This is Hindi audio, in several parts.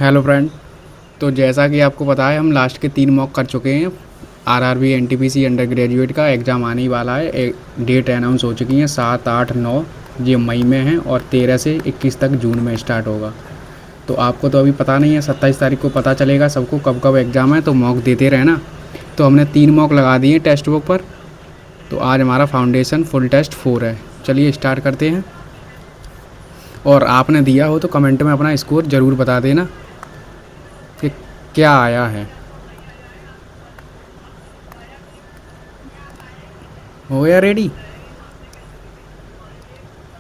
Hello friend. तो जैसा कि आपको पता है हम लास्ट के 3 मॉक कर चुके हैं। आरआरबी एनटीपीसी अंडर ग्रेजुएट का एग्ज़ाम आने ही वाला है। डेट अनाउंस हो चुकी हैं 7, 8, 9 ये मई में हैं और 13 से 21 तक जून में स्टार्ट होगा। तो आपको तो अभी पता नहीं है, 27 तारीख को पता चलेगा सबको कब कब एग्ज़ाम है, तो मॉक देते रहना। तो हमने 3 मॉक लगा दिए टेक्स्ट बुक पर। तो आज हमारा फाउंडेशन फुल टेस्ट 4 है। चलिए स्टार्ट करते हैं। और आपने दिया हो तो कमेंट में अपना स्कोर ज़रूर बता देना कि क्या आया है। हो गया रेडी?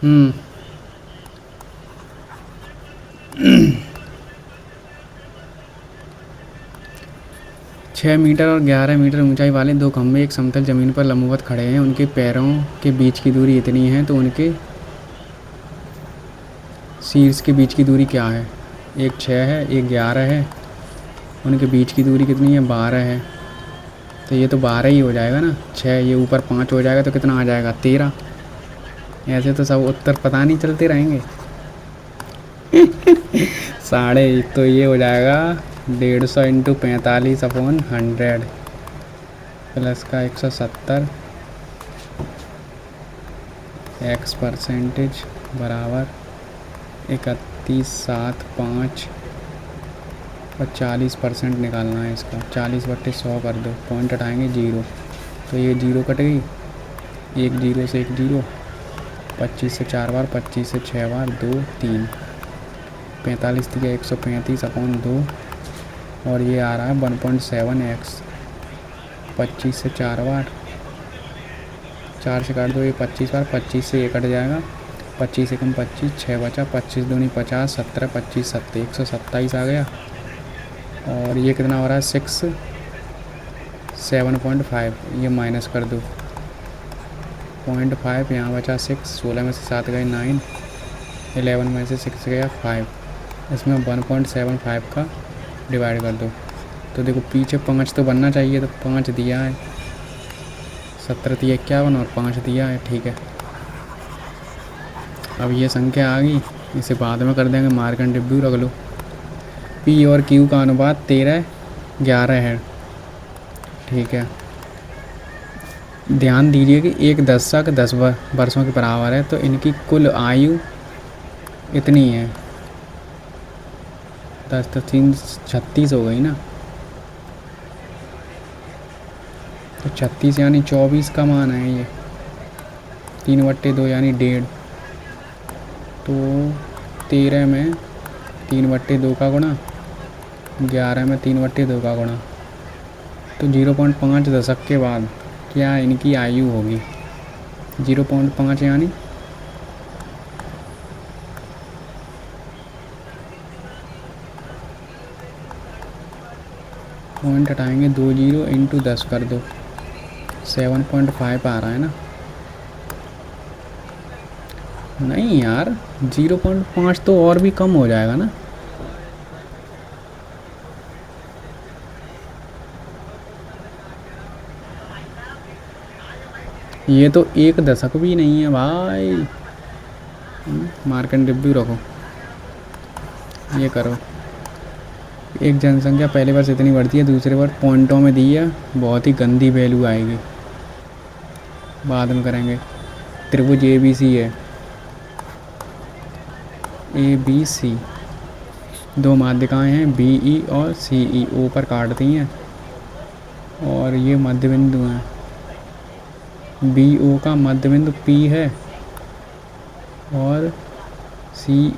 हम्म। 6 मीटर और 11 मीटर ऊंचाई वाले दो खंभे एक समतल ज़मीन पर लंबवत खड़े हैं। उनके पैरों के बीच की दूरी इतनी है, तो उनके शीर्ष के बीच की दूरी क्या है? एक 6 है, एक 11 है। उनके बीच की दूरी कितनी है? 12 है। तो ये तो 12 ही हो जाएगा ना। 6 ये ऊपर 5 हो जाएगा तो कितना आ जाएगा? 13। ऐसे तो सब उत्तर पता नहीं चलते रहेंगे। साढ़े तो ये हो जाएगा 150 इंटू 45/100 प्लस का 170 एक्स परसेंटेज बराबर 31.75 और 40% निकालना है इसका। 40/100 कर दो, पॉइंट हटाएंगे 0। तो ये 0 कट गई, एक 0 से एक 0। 25 से 4 बार, 25 से 6 बार, 2 3 45 थी 135/2 और ये आ रहा है 1.7x। 25 से 4 बार, 4 से काट दो, ये 25 बार, 25 से ये कट जाएगा। 25 एकम 25, 6 बचा, 25 दूनी 50, 17 25 70 127 आ गया। और ये कितना हो रहा है? 7.5। ये माइनस कर दो, 0.5 यहाँ बचा 6। 16 में से 7 गए 9, 11 में से 6 गया 5। इसमें 1.75 का डिवाइड कर दो। तो देखो पीछे 5 तो बनना चाहिए, तो 5 दिया है। 17 दिया 51 और 5 दिया है। ठीक है, अब ये संख्या आ गई, इसे बाद में कर देंगे। मार्क एंड रिव्यू रख लो। पी और क्यू का अनुपात 13:11 है। ठीक है, ध्यान दीजिए कि एक दशक 10 वर्षों के बराबर है, तो इनकी कुल आयु इतनी है। 10 तो 3 36 हो गई ना। तो 36 यानी 24 का मान है ये। 3/2 यानी 1.5। तो 13 में 3/2 का गुणा, 11 में 3/2 का गुणा, तो 0.5 दशक के बाद क्या इनकी आयु होगी? 0.5 यानी पॉइंट हटाएंगे, 2 0 इंटू 10 कर दो, 7.5 आ रहा है ना। नहीं यार, 0.5 तो और भी कम हो जाएगा ना। ये तो एक दशक भी नहीं है भाई। मार्क एंड रिव्यू रखो, ये करो। एक जनसंख्या पहले वर्ष इतनी बढ़ती है, दूसरे वर्ष पॉइंटों में दी है। बहुत ही गंदी वैल्यू आएगी, बाद में करेंगे। त्रिभुज ए बी सी है, ए बी सी दो माध्यिकाएँ हैं, बी ई और सी ई, ऊपर काटती हैं और ये मध्य बिंदु हैं। बी ओ का मध्य बिंदु पी है और सी,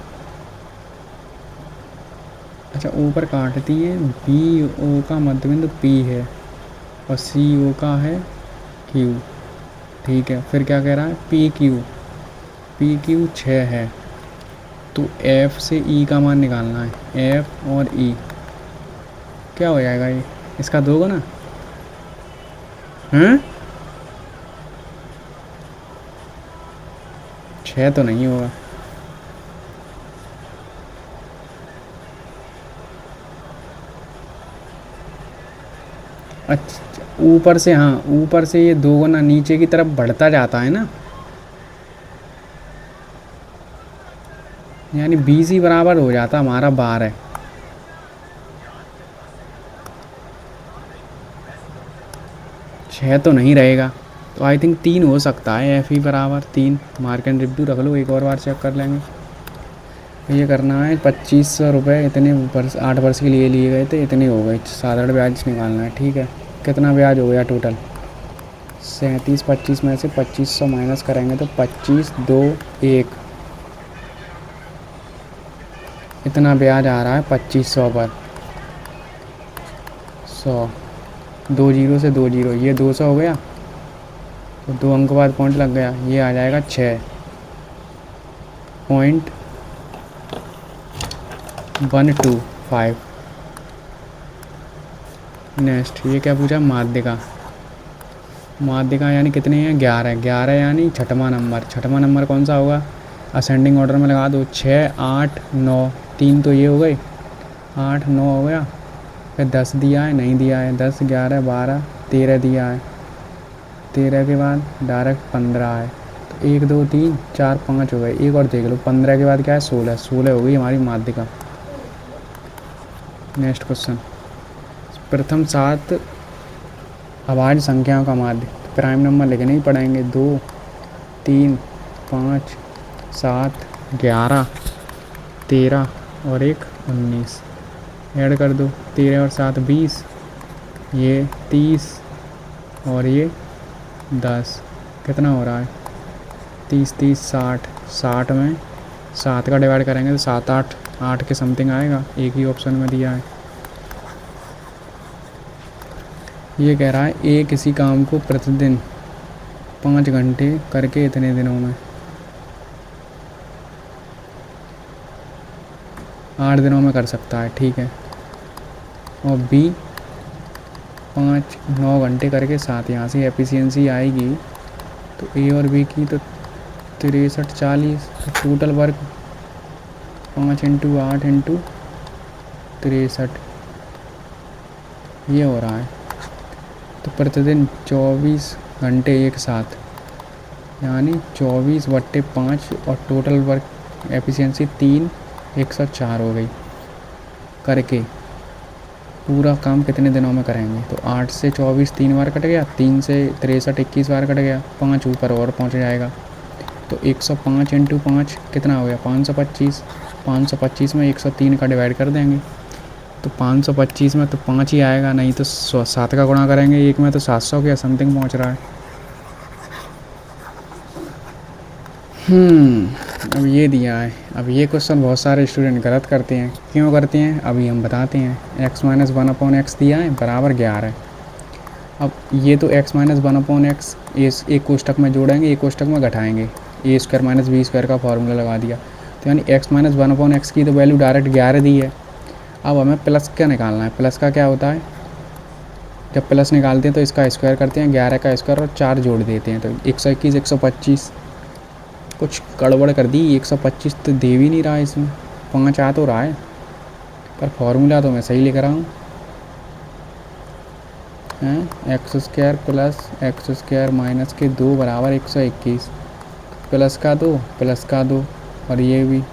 अच्छा ऊपर काटती है। बी ओ का मध्य बिंदु पी है और सी ओ का है क्यू। ठीक है, फिर क्या कह रहा है? पी क्यू 6 है, तो एफ से ई का मान निकालना है। एफ और ई क्या हो जाएगा? ये इसका 2 गुना हैं? 6 तो नहीं होगा। अच्छा, ऊपर से, हाँ ऊपर से ये 2 गुना नीचे की तरफ बढ़ता जाता है ना, यानी बी सी बराबर हो जाता हमारा 12। 6 तो नहीं रहेगा, तो आई थिंक 3 हो सकता है। एफ ई बराबर 3, मार्क एंड रिव्यू रख लो, एक और बार चेक कर लेंगे। ये करना है 2500 रुपये, इतने वर्ष 8 वर्ष के लिए लिए गए थे, इतने हो गए। साधारण ब्याज निकालना है, ठीक है। कितना ब्याज हो गया टोटल? 37, 25 में से 2500 माइनस करेंगे तो 25, 2, 1, इतना ब्याज आ रहा है 2500 पर। 100, 2 जीरो से 2 जीरो, ये 200 हो गया, तो 2 अंक बाद पॉइंट लग गया, ये आ जाएगा 6.125। नेक्स्ट ये क्या पूछा? माध्यिका। माध्यिका यानी कितने हैं? 11। 11 यानी छठवां नंबर। छठवां नंबर कौन सा होगा? असेंडिंग ऑर्डर में लगा दो। 6, 8, 9, 3 तो ये हो गए, 8, 9 हो गया। फिर 10 दिया है, नहीं दिया है। 10, 11, 12, 13 दिया है। 13 के बाद डायरेक्ट 15 है, तो 1, 2, 3, 4, 5 हो गए। एक और देख लो, 15 के बाद क्या है? 16। 16 हो गई हमारी माध्यिका। नेक्स्ट क्वेश्चन, प्रथम 7 अभाज्य संख्याओं का माध्य। प्राइम नंबर लिखने ही पड़ेंगे। 2, 3, 5, 7, 11, 13 और 1, 19। ऐड कर दो, 13 और 7 20, ये 30 और ये 10। कितना हो रहा है? 30, 30, 60। 60 में 7 का डिवाइड करेंगे तो 7, 8, 8 के समथिंग आएगा। एक ही ऑप्शन में दिया है। ये कह रहा है ए किसी काम को प्रतिदिन 5 घंटे करके इतने दिनों में 8 दिनों में कर सकता है, ठीक है। और बी 5, 9 घंटे करके 7, यहाँ से एफिशिएंसी आएगी तो ए और बी की तो 63, 40। तो टोटल वर्क 5 × 8 × 63 ये हो रहा है। तो प्रतिदिन 24 घंटे एक साथ, यानी 24/5, और टोटल वर्क एफिशिएंसी 3, 104 हो गई। करके पूरा काम कितने दिनों में करेंगे? तो 8 से 24 3 बार कट गया, 3 से 63 21 बार कट गया, 5 ऊपर और पहुंच जाएगा। तो 105 × 5 कितना हो गया? 525। 525 में 103 का डिवाइड कर देंगे तो 525 में तो 5 ही आएगा, नहीं तो 7 का गुणा करेंगे 1 में तो 700 के समथिंग पहुंच रहा है। अब ये दिया है। अब ये क्वेश्चन बहुत सारे स्टूडेंट गलत करते हैं। क्यों करते हैं अभी हम बताते हैं। x - 1/x दिया है बराबर 11। अब ये तो x - 1/x एक कोष्टक में जोड़ेंगे, एक कोष्टक में घटाएंगे। a² - b² का फार्मूला लगा दिया, तो यानी x - 1/x की तो वैल्यू डायरेक्ट 11 दी है। अब हमें प्लस का निकालना है। प्लस का क्या होता है? जब प्लस निकालते हैं तो इसका स्क्वायर करते हैं, 11 का स्क्वायर और 4 जोड़ देते हैं, तो 121, 125। कुछ गड़बड़ कर दी, 125 तो दे भी नहीं रहा है, इसमें 5 आ तो रहा है, पर फॉर्मूला तो मैं सही लिख रहा हूँ। x² प्लस x² माइनस के 2 बराबर 121। प्लस का 2 प्लस का 2 और ये भी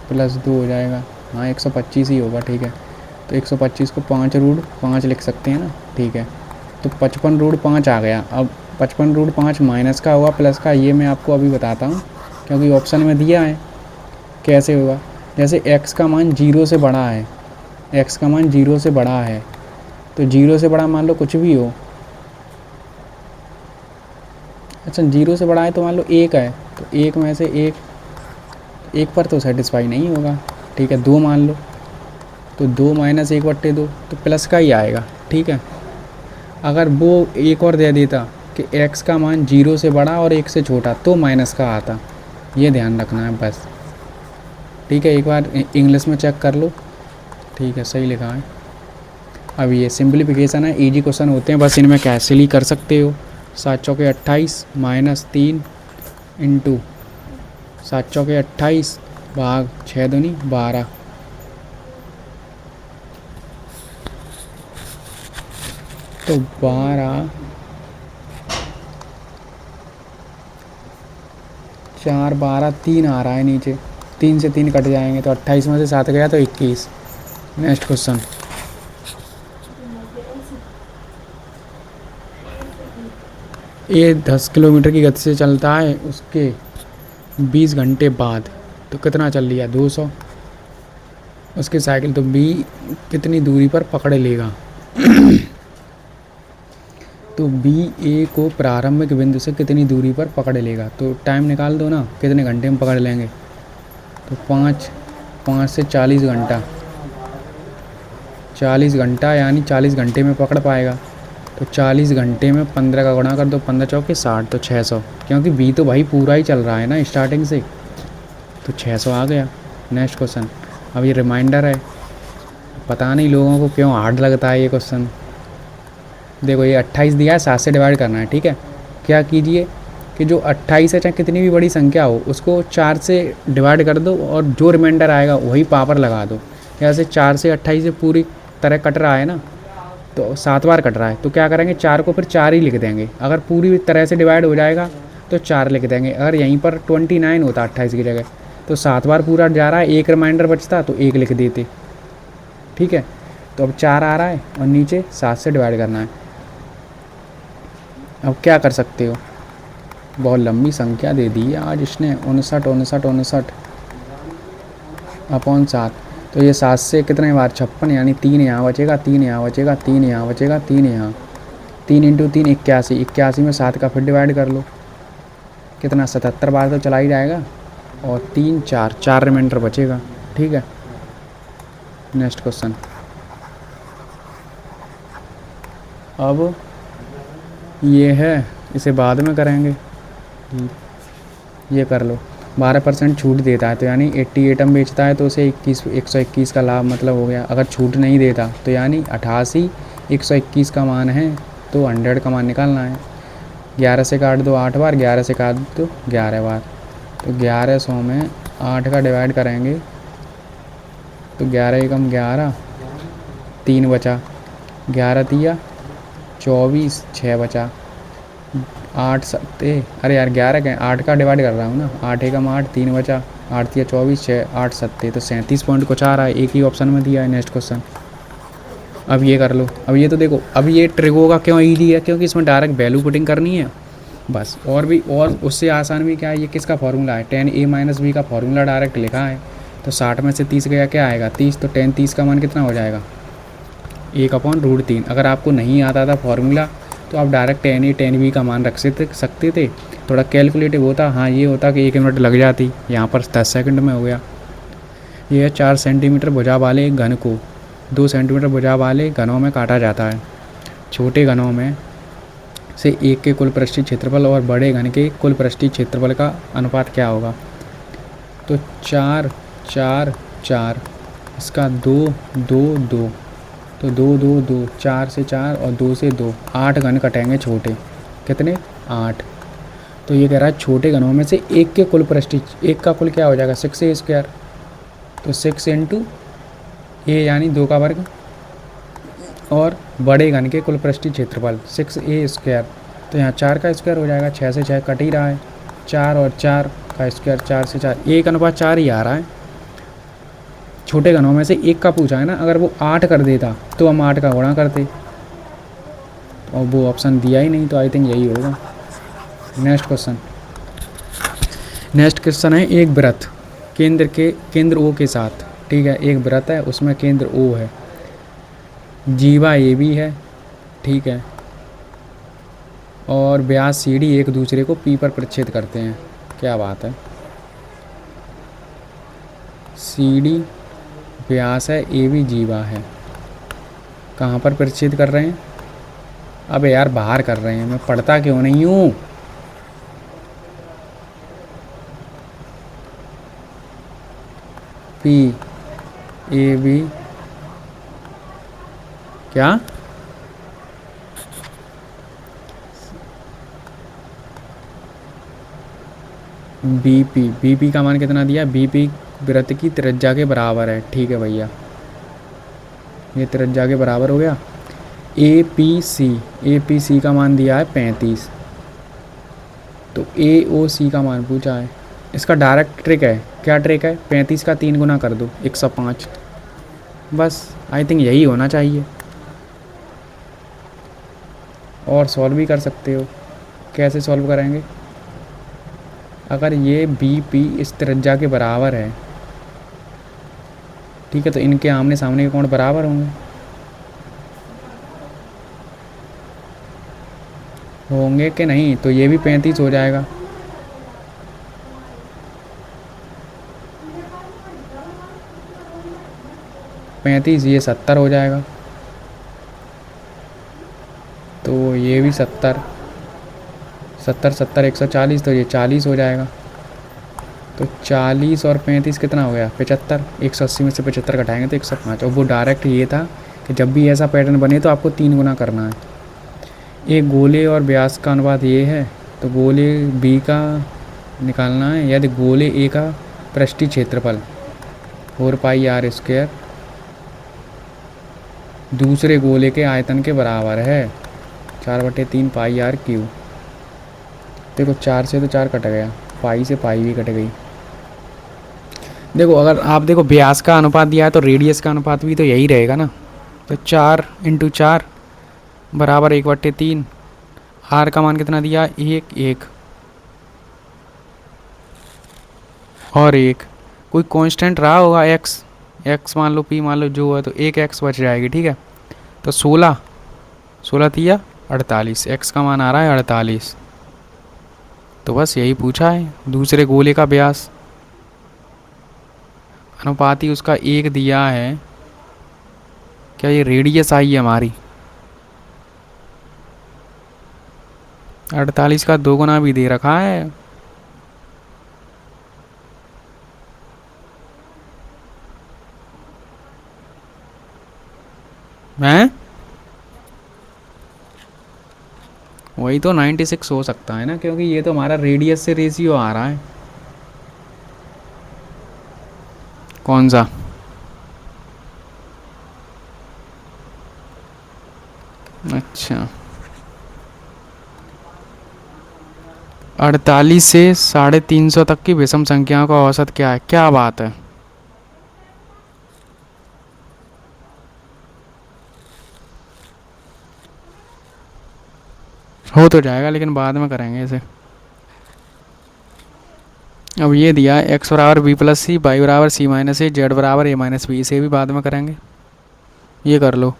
प्लस 2 हो जाएगा। हाँ 125 ही होगा, ठीक है। तो 125 को 5√5 लिख सकते हैं ना, ठीक है। तो 55√5 आ गया। अब 55√5 माइनस का हुआ प्लस का, ये मैं आपको अभी बताता हूँ क्योंकि ऑप्शन में दिया है। कैसे होगा? जैसे x का मान 0 से बड़ा है, x का मान 0 से बड़ा है, तो 0 से बड़ा मान लो कुछ भी हो। अच्छा 0 से बड़ा है तो मान लो 1 है, तो 1 में से 1 पर तो सेटिस्फाई नहीं होगा, ठीक है। 2 मान लो, तो 2 - 1/2 तो प्लस का ही आएगा, ठीक है। अगर वो एक और दे देता कि x का मान 0 से बड़ा और 1 से छोटा तो माइनस का आता। ये ध्यान रखना है बस, ठीक है। एक बार इंग्लिश में चेक कर लो, ठीक है, सही लिखा है। अब ये सिंप्लीफिकेशन है, इजी क्वेश्चन होते हैं, बस इनमें कैंसिल ही कर सकते हो। 7 चौके 28 माइनस 3 इंटू 7 चौके 28 भाग 6 दूनी 12। तो 12 4 12 3 आ रहा है नीचे, 3 से 3 कट जाएंगे तो 28 में से 7 गया तो 21। नेक्स्ट क्वेश्चन, ये 10 किलोमीटर की गति से चलता है, उसके 20 घंटे बाद तो कितना चल लिया 200। उसकी साइकिल तो बी कितनी दूरी पर पकड़ लेगा। तो बी ए को प्रारंभिक बिंदु से कितनी दूरी पर पकड़ लेगा, तो टाइम निकाल दो ना, कितने घंटे में पकड़ लेंगे। तो 5 से 40 घंटा, 40 घंटा यानी 40 घंटे में पकड़ पाएगा। तो 40 घंटे में 15 का गुणा कर दो, 15 चौके 60, तो 600, क्योंकि बी तो भाई पूरा ही चल रहा है ना स्टार्टिंग से, तो 600 आ गया। Next question. अब ये रिमाइंडर है, पता नहीं लोगों को क्यों हार्ड लगता है ये क्वेश्चन। देखो ये 28 दिया है, 7 से डिवाइड करना है, ठीक है। क्या कीजिए कि जो 28 है चाहे कितनी भी बड़ी संख्या हो उसको 4 से डिवाइड कर दो और जो रिमाइंडर आएगा वही पावर लगा दो। जैसे 4 से 28 से पूरी तरह कट रहा है ना, तो 7 बार कट रहा है, तो क्या करेंगे 4 को फिर 4 ही लिख देंगे। अगर पूरी तरह से डिवाइड हो जाएगा तो 4 लिख देंगे। अगर यहीं पर 29 होता 28 की जगह, तो 7 बार पूरा जा रहा है, एक रिमाइंडर बचता तो 1 लिख देते, ठीक है। तो अब 4 आ रहा है और नीचे 7 से डिवाइड करना है। अब क्या कर सकते हो, बहुत लंबी संख्या दे दी है आज इसने, 59 अपॉन 7। तो ये 7 से कितने बार 56, यानी 3 यहाँ बचेगा, 3 यहाँ बचेगा, 3 यहाँ बचेगा, 3 यहाँ, 3 इंटू 3 81, 81 में 7 का फिर डिवाइड कर लो, कितना 77 बार तो चला ही जाएगा, और 3 4 रिमाइंडर बचेगा, ठीक है। Next question. अब ये है, इसे बाद में करेंगे, ये कर लो। 12% छूट देता है तो यानी 88 हम बेचता है तो उसे 121 का लाभ मतलब हो गया। अगर छूट नहीं देता तो यानी 88, 121 का मान है तो 100 का मान निकालना है। 11 से काट दो 8 बार, 11 से काट दो 11 बार, तो 1100 में 8 का डिवाइड करेंगे तो 11 एकम 11, 3 बचा, 11 तिया 24, 6 बचा, 8 सत्ते, अरे यार 11 के 8 का डिवाइड कर रहा हूँ ना, 8 एकम 8, 3 बचा, 8 तिया 24, 6 8 सत्ते, तो 37 पॉइंट कुछ आ रहा है, एक ही ऑप्शन में दिया है। Next question. अब ये कर लो। अब ये तो देखो, अब ये ट्रिगो का क्यों ईजी है, क्योंकि इसमें डायरेक्ट वैल्यू पुटिंग करनी है बस। और भी, और उससे आसान भी क्या है, ये किसका फार्मूला है, tan a माइनस बी का फार्मूला डायरेक्ट लिखा है। तो 60 में से 30 गया क्या आएगा 30, तो tan 30 का मान कितना हो जाएगा 1/√3। अगर आपको नहीं आता था फार्मूला तो आप direct tan a tan b का मान रख सकते थे। थोड़ा कैलकुलेटिव होता, हाँ ये होता कि 1 मिनट लग जाती, यहाँ पर 10 सेकंड में हो गया। ये है 4 सेंटीमीटर भुजा वाले एक घन को 2 सेंटीमीटर भुजा वाले घनों में काटा जाता है। छोटे घनों में से एक के कुल पृष्ठीय क्षेत्रफल और बड़े घन के कुल पृष्ठीय क्षेत्रफल का अनुपात क्या होगा। तो 4 4 4, इसका 2 2 2, तो 2 2 2, 4 से 4 और 2 से 2, 8 घन कटेंगे छोटे, कितने 8। तो ये कह रहा है छोटे घनों में से एक के कुल पृष्ठीय, एक का कुल क्या हो जाएगा 6a², तो 6 इंटू ए यानी 2 का वर्ग, और बड़े घन के कुल पृष्ठीय क्षेत्रफल 6a², तो यहाँ 4 का स्क्वायर हो जाएगा, 6 से 6 कट ही रहा है, 4 और 4 का स्क्वायर, 4 से 4, 1/4 ही आ रहा है। छोटे घनों में से एक का पूछा है ना, अगर वो 8 कर देता तो हम 8 का गुणा करते, और वो ऑप्शन दिया ही नहीं, तो आई थिंक यही होगा। नेक्स्ट क्वेश्चन है, एक वृत्त केंद्र ओ के साथ, ठीक है, एक वृत्त है उसमें केंद्र ओ है, जीवा ए बी है, ठीक है, और व्यास सी डी एक दूसरे को पी पर प्रच्छेद करते हैं। क्या बात है, सी डी व्यास है, ए बी जीवा है, कहाँ पर प्रच्छेद कर रहे हैं, अबे यार बाहर कर रहे हैं, मैं पढ़ता क्यों नहीं हूँ। पी ए बी क्या, बीपी का मान कितना दिया, बीपी वृत्त की त्रिज्या के बराबर है, ठीक है भैया, ये त्रिज्या के बराबर हो गया। ए पी सी का मान दिया है 35, तो ए ओ सी का मान पूछा है। इसका डायरेक्ट ट्रिक है, क्या ट्रिक है, 35 का 3 गुना कर दो 105, बस आई थिंक यही होना चाहिए, और सॉल्व भी कर सकते हो। कैसे सॉल्व करेंगे? अगर ये बी पी इस त्रिज्या के बराबर है, ठीक है, तो इनके आमने सामने के कोण बराबर होंगे। होंगे कि नहीं? तो ये भी 35 हो जाएगा। पैंतीस, ये 70 हो जाएगा। तो ये भी 70, 70 70 140, तो ये 40 हो जाएगा। तो 40 और 35 कितना हो गया? 75। 180 में से 75 घटाएंगे तो 105। और वो डायरेक्ट ये था कि जब भी ऐसा पैटर्न बने तो आपको 3 गुना करना है। एक गोले और व्यास का अनुपात ये है, तो गोले बी का निकालना है। यदि गोले ए का पृष्ठीय क्षेत्रफल 4πr² दूसरे गोले के आयतन के बराबर है 4/3πr³। देखो 4 से तो 4 कट गया, पाई से पाई भी कट गई। देखो अगर आप देखो व्यास का अनुपात दिया है तो रेडियस का अनुपात भी तो यही रहेगा ना। तो 4 × 4 बराबर 1/3। आर का मान कितना दिया? 1 1 और 1। कोई कांस्टेंट रहा होगा एक्स, एक्स मान लो, पी मान लो, जो है, तो एक एक्स बच जाएगी। ठीक है, तो 16 16 तिया 48, एक्स का मान आ रहा है 48। तो बस यही पूछा है, दूसरे गोले का व्यास अनुपाती उसका 1 दिया है। क्या ये रेडियस आई है हमारी? 48 का 2 गुना भी दे रखा है। हैं? वही तो 96 हो सकता है ना, क्योंकि ये तो हमारा रेडियस से रेशियो आ रहा है। कौन सा? अच्छा, 48 से 350 तक की विषम संख्याओं का औसत क्या है? क्या बात है! हो तो जाएगा, लेकिन बाद में करेंगे इसे। अब ये दिया है एक्स बराबर बी प्लस सी, वाई बराबर सी माइनस ए, जेड बराबर ए माइनस बी। इसे भी बाद में करेंगे। ये कर लो।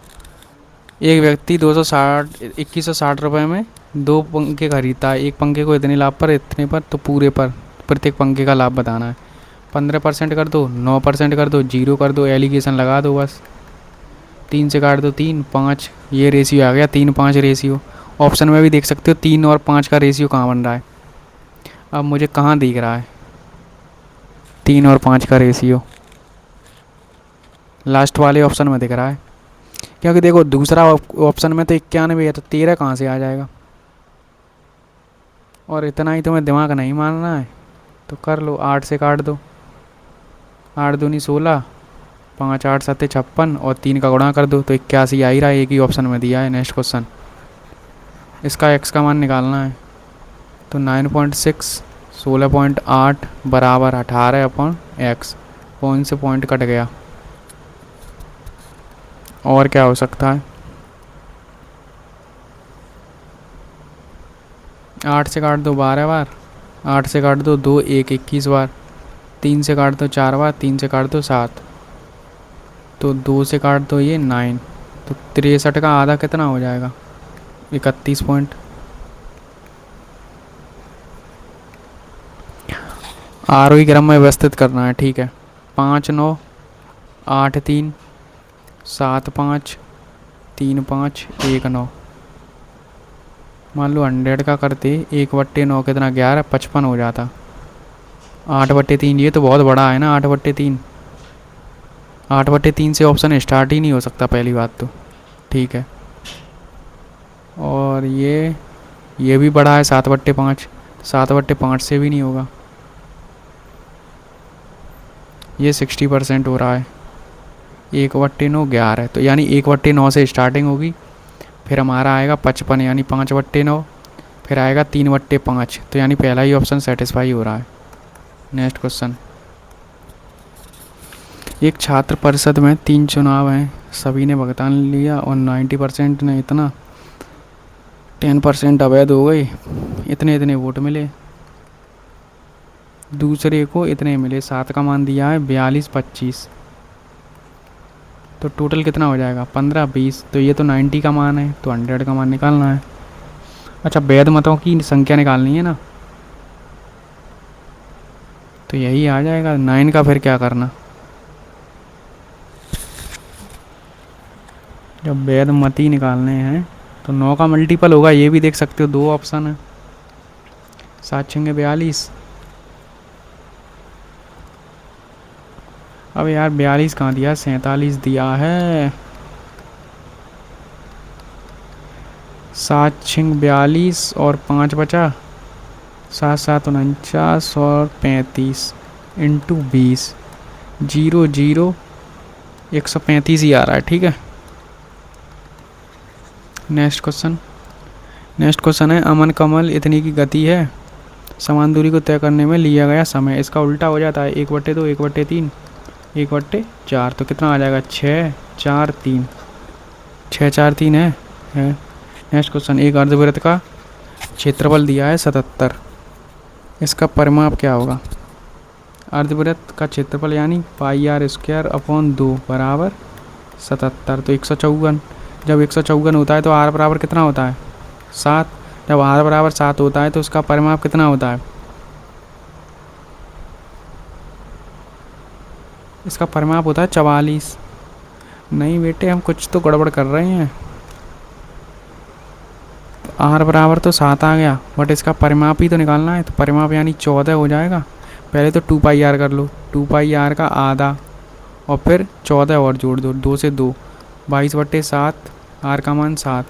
एक व्यक्ति 2160 रुपये में 2 पंखे खरीदता है। एक पंखे को इतने लाभ पर, इतने पर, तो पूरे पर प्रत्येक पंखे का लाभ बताना है। 15% कर दो, 9% कर दो, 0 कर दो, एलिगेशन लगा दो बस। 3 से काट दो 3 5, ये रेशियो आ गया 3-5 रेशियो। ऑप्शन में भी देख सकते हो 3 और 5 का रेशियो कहाँ बन रहा है। अब मुझे कहाँ दिख रहा है 3 और 5 का रेशियो? लास्ट वाले ऑप्शन में दिख रहा है, क्योंकि देखो दूसरा ऑप्शन में तो 91 है, तो 13 कहाँ से आ जाएगा? और इतना ही तुम्हें दिमाग नहीं मारना है तो कर लो, 8 से काट दो, 8 दूनी 16, 5 8 7 56 और 3 का गुणा कर दो तो 81 आ ही रहा है। एक ही ऑप्शन में दिया है। नेक्स्ट क्वेश्चन, इसका एक्स का मान निकालना है। तो 9.6 16.8 बराबर 18/x। पॉइंट से पॉइंट कट गया। और क्या हो सकता है? 8 से काट दो 12 बार, 8 से काट दो 2 1 21 बार, 3 से काट दो 4 बार, 3 से काट दो 7, तो 2 से काट दो ये 9, तो 63 का आधा कितना हो जाएगा? 31 पॉइंट। आरोही क्रम में व्यवस्थित करना है। ठीक है, 5 9 8 3 7 5 3 5 1 9। मान लो 100 का करते 1/9 कितना? 11 55 हो जाता। 8/3, ये तो बहुत बड़ा है ना 8/3। 8/3 से ऑप्शन स्टार्ट ही नहीं हो सकता पहली बात तो। ठीक है, और ये भी बड़ा है 7/5। 7/5 से भी नहीं होगा। ये 60% हो रहा है। 1/9 11, तो यानी 1/9 से स्टार्टिंग होगी, फिर हमारा आएगा 55 यानी 5/9, फिर आएगा 3/5, तो यानी पहला ही ऑप्शन सेटिस्फाई हो रहा है। नेक्स्ट क्वेश्चन, एक छात्र परिषद में 3 चुनाव हैं, सभी ने भुगतान लिया और 90% ने इतना, 10% अवैध हो गई। इतने इतने वोट मिले, दूसरे को इतने मिले, 7 का मान दिया है 42 25, तो टोटल कितना हो जाएगा 15 20। तो ये तो 90 का मान है, तो 100 का मान निकालना है। अच्छा, वैध मतों की संख्या निकालनी है ना, तो यही आ जाएगा 9 का। फिर क्या करना, जब वैध मत ही निकालने हैं तो 9 का मल्टीपल होगा, ये भी देख सकते हो, 2 ऑप्शन है, 7 6 42। अब यार 42 कहाँ दिया, 47 दिया है। 7 6 42 और 5 बचा, 7 7 49 और 35 इंटू 20, 0 0 135 ही आ रहा है। ठीक है, नेक्स्ट क्वेश्चन। नेक्स्ट क्वेश्चन है, अमन कमल इतनी की गति है, समान दूरी को तय करने में लिया गया समय इसका उल्टा हो जाता है, 1/2 1/3 1/4, तो कितना आ जाएगा 6 4 3, 6 4 3 है। नेक्स्ट क्वेश्चन, एक अर्धवृत्त का क्षेत्रफल दिया है 77, इसका परिमाप क्या होगा। अर्धवृत्त का क्षेत्रफल यानी πr² बराबर 77, तो 154। जब 154 होता है तो r बराबर कितना होता है 7, जब r बराबर 7 होता है तो उसका परिमाप कितना होता है, इसका परिमाप होता है 44। नहीं बेटे, हम कुछ तो गड़बड़ कर रहे हैं। तो r बराबर तो 7 आ गया, बट इसका परिमाप ही तो निकालना है, तो परिमाप यानी 14 हो जाएगा। पहले तो 2πr कर लो, 2πr का आधा और फिर 14 और जोड़ दो, 2 से 2, 22/7, r का मान 7,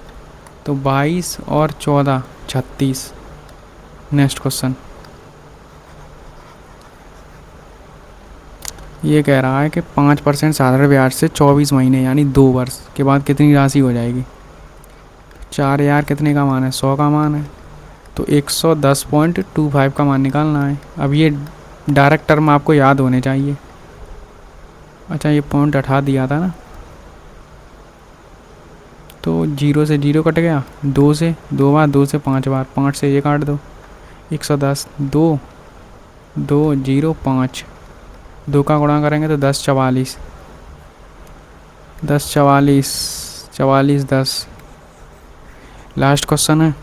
तो 22 और 14 36। नेक्स्ट क्वेश्चन, ये कह रहा है कि 5% साधारण ब्याज से 24 महीने यानी 2 वर्ष के बाद कितनी राशि हो जाएगी। 4 यार कितने का मान है, 100 का मान है, तो 110.25 का मान निकालना है। अब ये डायरेक्ट टर्म आपको याद होने चाहिए। अच्छा, ये पॉइंट हटा दिया था ना, तो 0 से 0 कट गया, 2 से 2 बार, 2 से 5 बार, 5 से ये काट दो, 110, 2 2 0 5, 2 का गुणा करेंगे तो 10 44, 10 44 44 10। लास्ट क्वेश्चन है,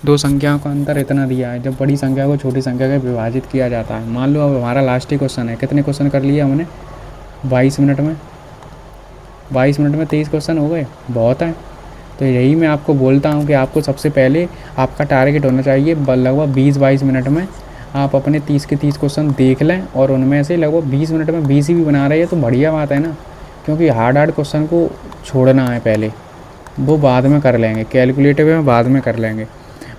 दो संख्याओं का अंतर इतना दिया है, जब बड़ी संख्या को छोटी संख्या में विभाजित किया जाता है। मान लो अब हमारा लास्ट ही क्वेश्चन है, कितने क्वेश्चन कर लिए हमने 22 मिनट में, 22 मिनट में 23 क्वेश्चन हो गए, बहुत है। तो यही मैं आपको बोलता हूँ कि आपको सबसे पहले आपका टारगेट होना चाहिए लगभग 20-22 मिनट में आप अपने 30 के 30 क्वेश्चन देख लें, और उनमें से लगभग 20 मिनट में 20 ही भी बना रहे हैं तो बढ़िया बात है ना, क्योंकि हार्ड क्वेश्चन को छोड़ना है पहले, वो बाद में कर लेंगे, कैलकुलेटिव में बाद में कर लेंगे।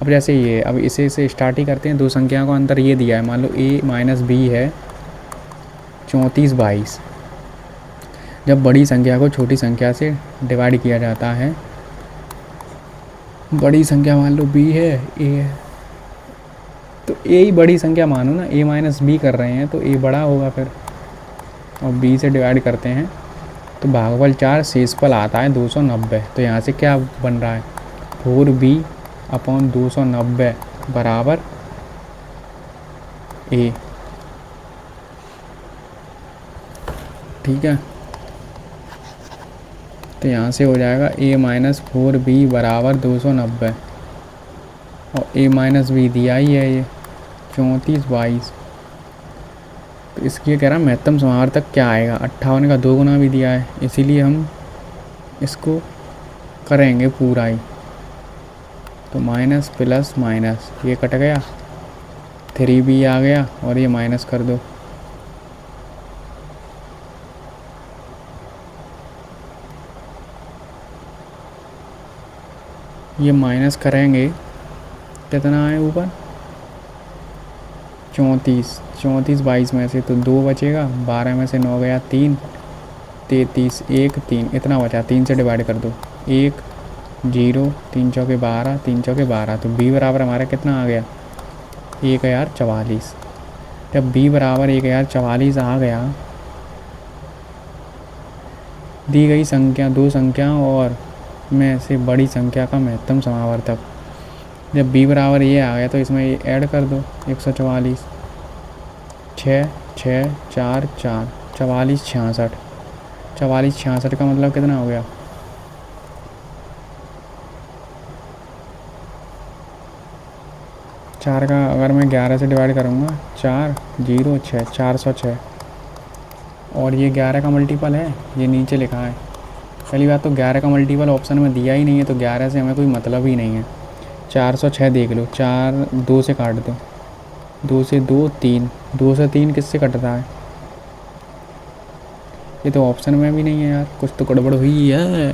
अब जैसे ये, अब इसे से स्टार्ट ही करते हैं। दो संख्याओं का अंतर ये दिया है, मान लो a - b है 34 22। जब बड़ी संख्या को छोटी संख्या से डिवाइड किया जाता है, बड़ी संख्या मान लो b है, a है, तो a ही बड़ी संख्या मानो ना, a - b कर रहे हैं तो a बड़ा होगा फिर, और b से डिवाइड करते हैं तो भागफल 4 शेषफल आता है 290। तो यहाँ से क्या बन रहा है 4b/290 बराबर a। ठीक है, तो यहाँ से हो जाएगा a - 4b बराबर 290, और a - b दिया ही है ये 34 22। तो इसकी कह रहा है महत्तम समावर्तक क्या आएगा, 58 का 2 गुना भी दिया है, इसीलिए हम इसको करेंगे पूरा ही। तो माइनस प्लस माइनस ये कट गया, 3b आ गया, और ये माइनस कर दो, ये माइनस करेंगे कितना है ऊपर 34 22 में से तो 2 बचेगा, 12 में से 9 गया 3, 33 1 3 इतना बचा, 3 से डिवाइड कर दो, 1 0 3 चौके 12 3 चौके 12। तो b बराबर हमारा कितना आ गया 1044। जब b बराबर 1044 आ गया, दी गई संख्या दो संख्याओं और में से बड़ी संख्या का महत्तम समावर्तक जब b बराबर ये आ गया तो इसमें ये ऐड कर दो 144, 6 6 4 4 44 66, 44 66 का मतलब कितना हो गया? 4 का अगर मैं 11 से डिवाइड करूँगा 4 0 6 406, और ये 11 का मल्टीपल है, ये नीचे लिखा है। पहली बात तो 11 का मल्टीपल ऑप्शन में दिया ही नहीं है, तो 11 से हमें कोई मतलब ही नहीं है। 406 देख लो, 4 2 से काट दो, 2 से 2 3, 2 से 3 किससे कटता है? ये तो ऑप्शन में भी नहीं है यार, कुछ तो गड़बड़ हुई है।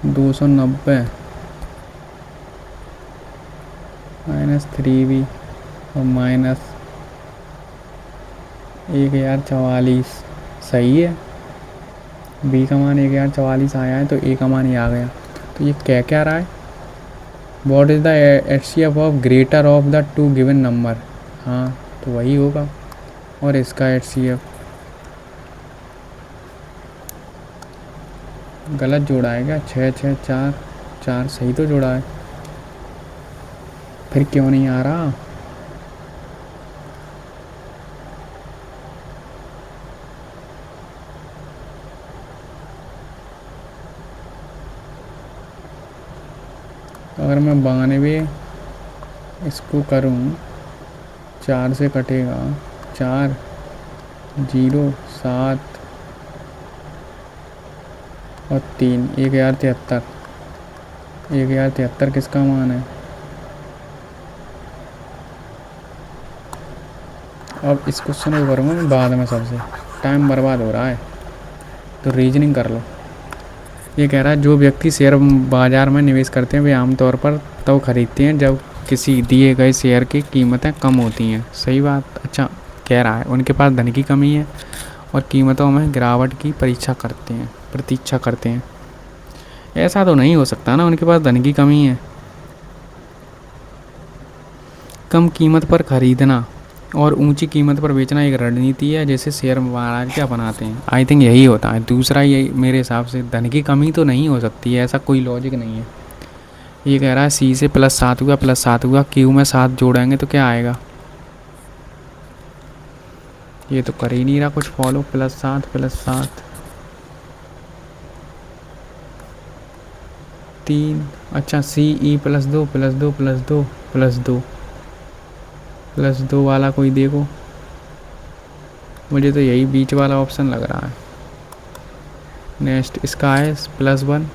290 -3b और माइनस 1044 सही है। बी का मान 1044 आया है तो ए का मान ही आ गया। तो ये क्या क्या रहा है? What is the HCF of greater of the two given number? हाँ तो वही होगा। और इसका HCF गलत जोड़ा है क्या? 6 6 4 4 सही तो जोड़ा है, फिर क्यों नहीं आ रहा? अगर मैं 92 इसको करूँ, 4 से कटेगा 4 0 7 और 3 1073, 1073 किसका मान है? अब इस क्वेश्चन को करूँगा मैं बाद में, सबसे टाइम बर्बाद हो रहा है, तो रीजनिंग कर लो। ये कह रहा है जो व्यक्ति शेयर बाज़ार में निवेश करते हैं वे आमतौर पर तब खरीदते हैं जब किसी दिए गए शेयर की कीमतें कम होती हैं। सही बात। अच्छा, कह रहा है उनके पास धन की कमी है और कीमतों में गिरावट की प्रतीक्षा करते हैं। ऐसा तो नहीं हो सकता ना, उनके पास धन की कमी है। कम कीमत पर खरीदना और ऊंची कीमत पर बेचना एक रणनीति है जैसे शेयर बाजार क्या बनाते हैं। आई थिंक यही होता है। दूसरा ये मेरे हिसाब से धन की कमी तो नहीं हो सकती है, ऐसा कोई लॉजिक नहीं है। ये कह रहा है सी से +7 हुआ, +7 हुआ, क्यू में 7 जोड़ेंगे तो क्या आएगा? ये तो कर ही नहीं रहा कुछ फॉलो। +7 +7 3। अच्छा, CE +2 +2 +2 +2 +2 वाला कोई देखो, मुझे तो यही बीच वाला ऑप्शन लग रहा है। नेक्स्ट इसका है +1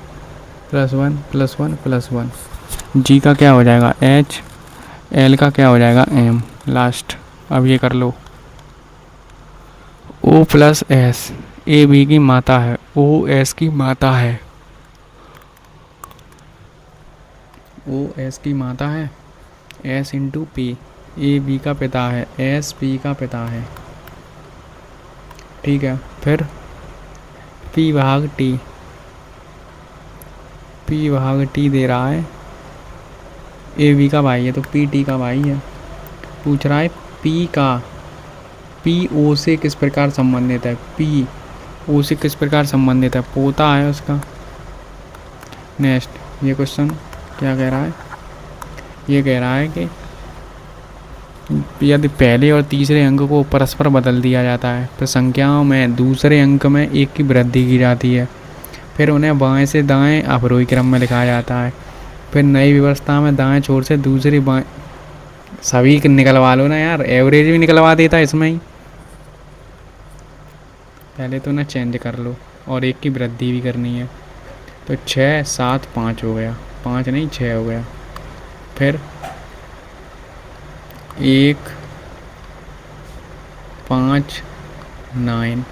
+1 +1 +1। जी का क्या हो जाएगा? H, L का क्या हो जाएगा? M last. अब ये कर लो, O+S, A B की माता है, O S की माता है, O S की माता है, S × P, A B का पिता है, S P का पिता है। ठीक है, फिर P/T, P/T दे रहा है, A B का भाई है तो P T का भाई है। पूछ रहा है P का, P O से किस प्रकार संबंधित है? P O से किस प्रकार संबंधित है? पोता है उसका। नेक्स्ट ये क्वेश्चन क्या कह रहा है? ये कह रहा है कि यदि पहले और तीसरे अंक को परस्पर बदल दिया जाता है तो संख्याओं में दूसरे अंक में 1 की वृद्धि की जाती है, फिर उन्हें बाएं से दाएं अवरोही क्रम में लिखा जाता है। फिर नई व्यवस्था में दाएं छोर से दूसरी बाएं, सभी निकलवा लो ना यार, एवरेज भी निकलवा देता है इसमें ही। पहले तो ना चेंज कर लो और 1 की वृद्धि भी करनी है, तो 6 7 5 हो गया, 5 नहीं 6 हो गया। फिर 1 5 9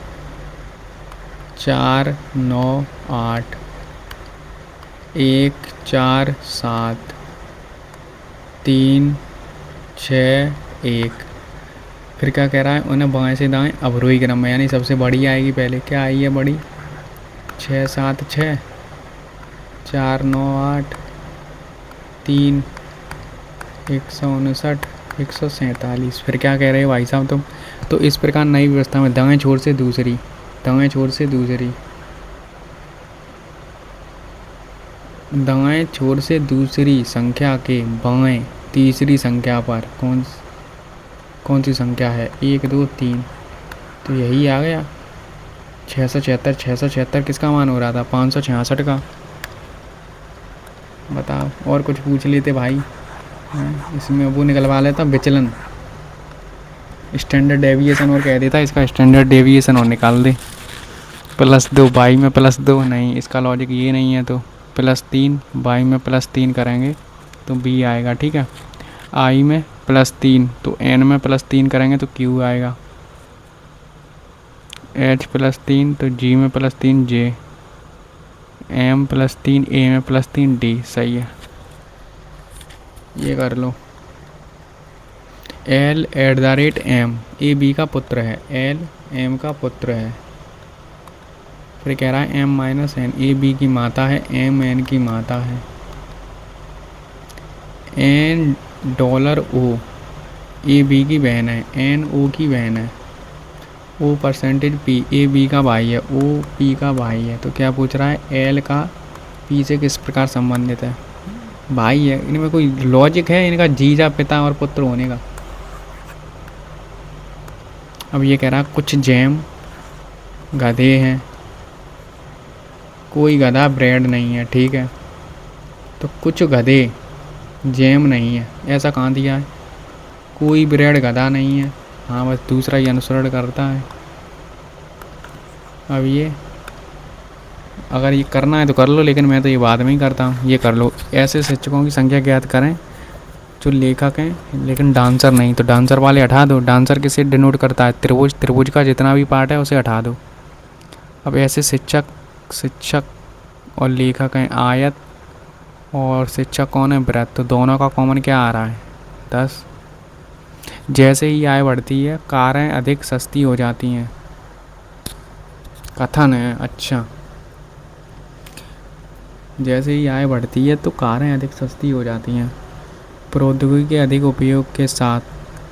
4 9 8 1 4 7 3 6 1। फिर क्या कह रहा है? उन्हें बाएं से दाएं अवरोही क्रम में, यानी सबसे बड़ी आएगी पहले। क्या आई है बड़ी? 6 7 6 4 9 8 3 159 147। फिर क्या कह रहे हैं भाई साहब तुम? तो इस प्रकार नई व्यवस्था में दाएं छोर से दूसरी दाएं छोर से दूसरी संख्या के बाएं तीसरी संख्या पर कौन सी संख्या है? 1 2 3, तो यही आ गया 676। 676 किसका मान हो रहा था? 566 का। बताओ, और कुछ पूछ लेते भाई। इसमें वो निकलवा लेता विचलन, स्टैंडर्ड डेविएशन, और कह देता इसका स्टैंडर्ड डेविएशन और निकाल दे। +2 बाई में +2 नहीं, इसका लॉजिक ये नहीं है। तो +3 बाई में +3 करेंगे तो बी आएगा। ठीक है, आई में +3 तो एन में +3 करेंगे तो क्यू आएगा। एच +3 तो जी में +3 जे, एम +3 ए में +3 डी। सही है, ये कर लो। L@M ए बी का पुत्र है, एल एम का पुत्र है। फिर कह रहा है M-N ए बी की माता है, एम एन की माता है। $O ए बी की बहन है, NO की बहन है। O% P ए बी का भाई है, O P का भाई है। तो क्या पूछ रहा है? L का P से किस प्रकार संबंधित है? भाई है, इनमें कोई लॉजिक है इनका जीजा पिता और पुत्र होने का? अब ये कह रहा है कुछ जैम गधे हैं, कोई गधा ब्रेड नहीं है। ठीक है, तो कुछ गधे जैम नहीं है, ऐसा कहाँ दिया है? कोई ब्रेड गधा नहीं है। हाँ, बस दूसरा ही अनुसरण करता है। अब ये अगर ये करना है तो कर लो, लेकिन मैं तो ये बाद में ही करता हूँ। ये कर लो, ऐसे शिक्षकों की संख्या ज्ञात करें जो लेखक हैं लेकिन डांसर नहीं। तो डांसर वाले हटा दो। डांसर किसे डिनोट करता है? त्रिभुज। त्रिभुज का जितना भी पार्ट है उसे हटा दो। अब ऐसे शिक्षक और लेखक हैं आयत, और शिक्षक कौन है? वृत्त। तो दोनों का कॉमन क्या आ रहा है? 10। जैसे ही आय बढ़ती है कारें अधिक सस्ती हो जाती हैं। कथन है, अच्छा। जैसे ही आय बढ़ती है तो कारें अधिक सस्ती हो जाती हैं। प्रौद्योगिकी के अधिक उपयोग के साथ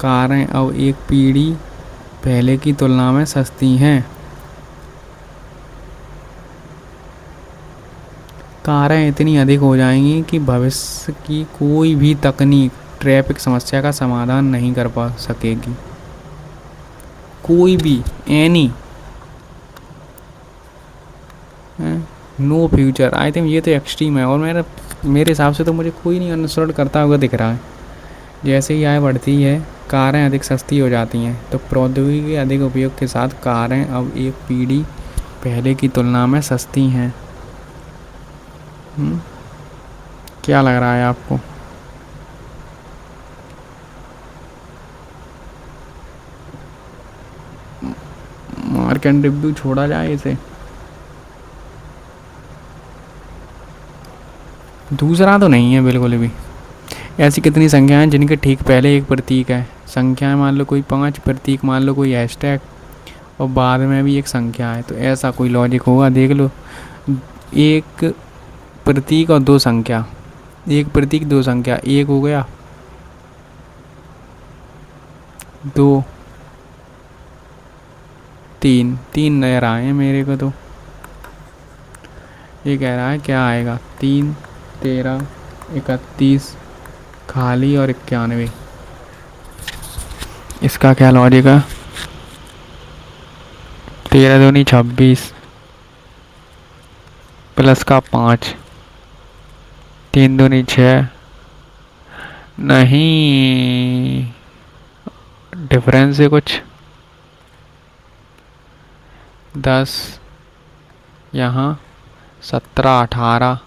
कारें अब एक पीढ़ी पहले की तुलना में सस्ती हैं। कारें इतनी अधिक हो जाएंगी कि भविष्य की कोई भी तकनीक ट्रैफिक समस्या का समाधान नहीं कर पा सकेगी। कोई भी, any, no future. I think ये तो एक्सट्रीम है, और मेरे हिसाब से तो मुझे कोई नहीं अनुसरण करता हुआ दिख रहा है। जैसे ही आय बढ़ती है कारें अधिक सस्ती हो जाती हैं। तो प्रौद्योगिकी के अधिक उपयोग के साथ कारें अब एक पीढ़ी पहले की तुलना में सस्ती हैं। क्या लग रहा है आपको? मार्क एंड रिव्यू छोड़ा जाए इसे? दूसरा तो नहीं है बिल्कुल भी। ऐसी कितनी संख्याएं हैं जिनके ठीक पहले एक प्रतीक है? संख्याएं मान लो कोई 5, प्रतीक मान लो कोई हैशटैग, और बाद में भी एक संख्या है। तो ऐसा कोई लॉजिक होगा? देख लो, एक प्रतीक और 2 संख्या, एक प्रतीक 2 संख्या, एक हो गया, 2 3 3 नजर आए हैं मेरे को। तो ये कह रहा है क्या आएगा? 3 13 31 खाली और 91। इसका क्या लॉजिक है? 13 दूनी 26 प्लस का 5, 3 दूनी 6। नहीं, डिफरेंस है कुछ। 10 यहाँ, 17 18,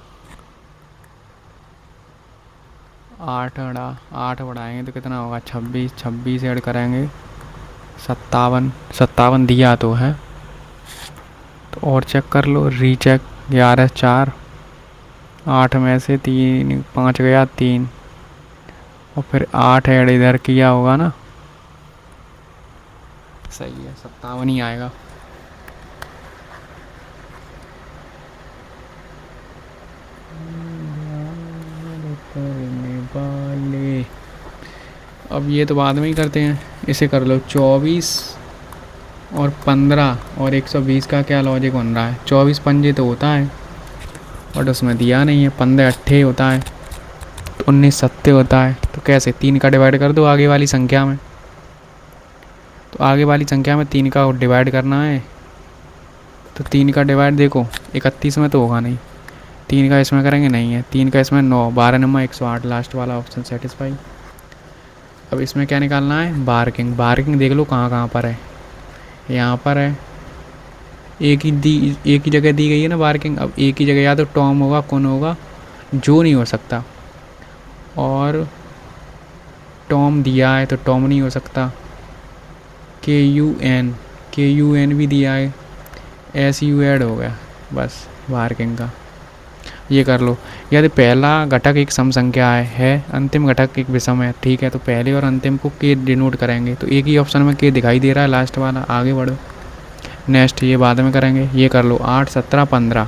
8 बढ़ाएंगे तो कितना होगा? 26 26 ऐड करेंगे 57 57 दिया तो है। तो और चेक कर लो, रीचेक। 11 4, 8 में से 3 5 गया 3, और फिर 8 ऐड इधर किया होगा ना। सही है, 57 ही आएगा। अब ये तो बाद में ही करते हैं, इसे कर लो। 24 और 15 और 120 का क्या लॉजिक बन रहा है? 24 पंजे तो होता है, बट उसमें दिया नहीं है। 15 अट्ठे होता है तो 19 सत्ते होता है। तो कैसे 3 का डिवाइड कर दो आगे वाली संख्या में। तो आगे वाली संख्या में 3 का डिवाइड करना है। तो 3 का डिवाइड देखो 31 में तो होगा नहीं, 3 का इसमें करेंगे नहीं है, 3 का इसमें 9, 12 नंबर 108, लास्ट वाला ऑप्शन सेटिस्फाई। अब इसमें क्या निकालना है, बार्किंग। बार्किंग देख लो कहाँ कहाँ पर है, यहाँ पर है। एक ही जगह दी गई है ना बार्किंग। अब एक ही जगह या तो टॉम होगा, कौन होगा, जो नहीं हो सकता। और टॉम दिया है तो टॉम नहीं हो सकता। के यू एन भी दिया है। एस यू ऐड हो गया बस बार्किंग का। ये कर लो। यदि पहला घटक एक सम संख्या है, अंतिम घटक एक विषम है, ठीक है, तो पहले और अंतिम को के डिनोट करेंगे। तो एक ही ऑप्शन में के दिखाई दे रहा है, लास्ट वाला। आगे बढ़ो, नेक्स्ट ये बाद में करेंगे। ये कर लो 8 17 15,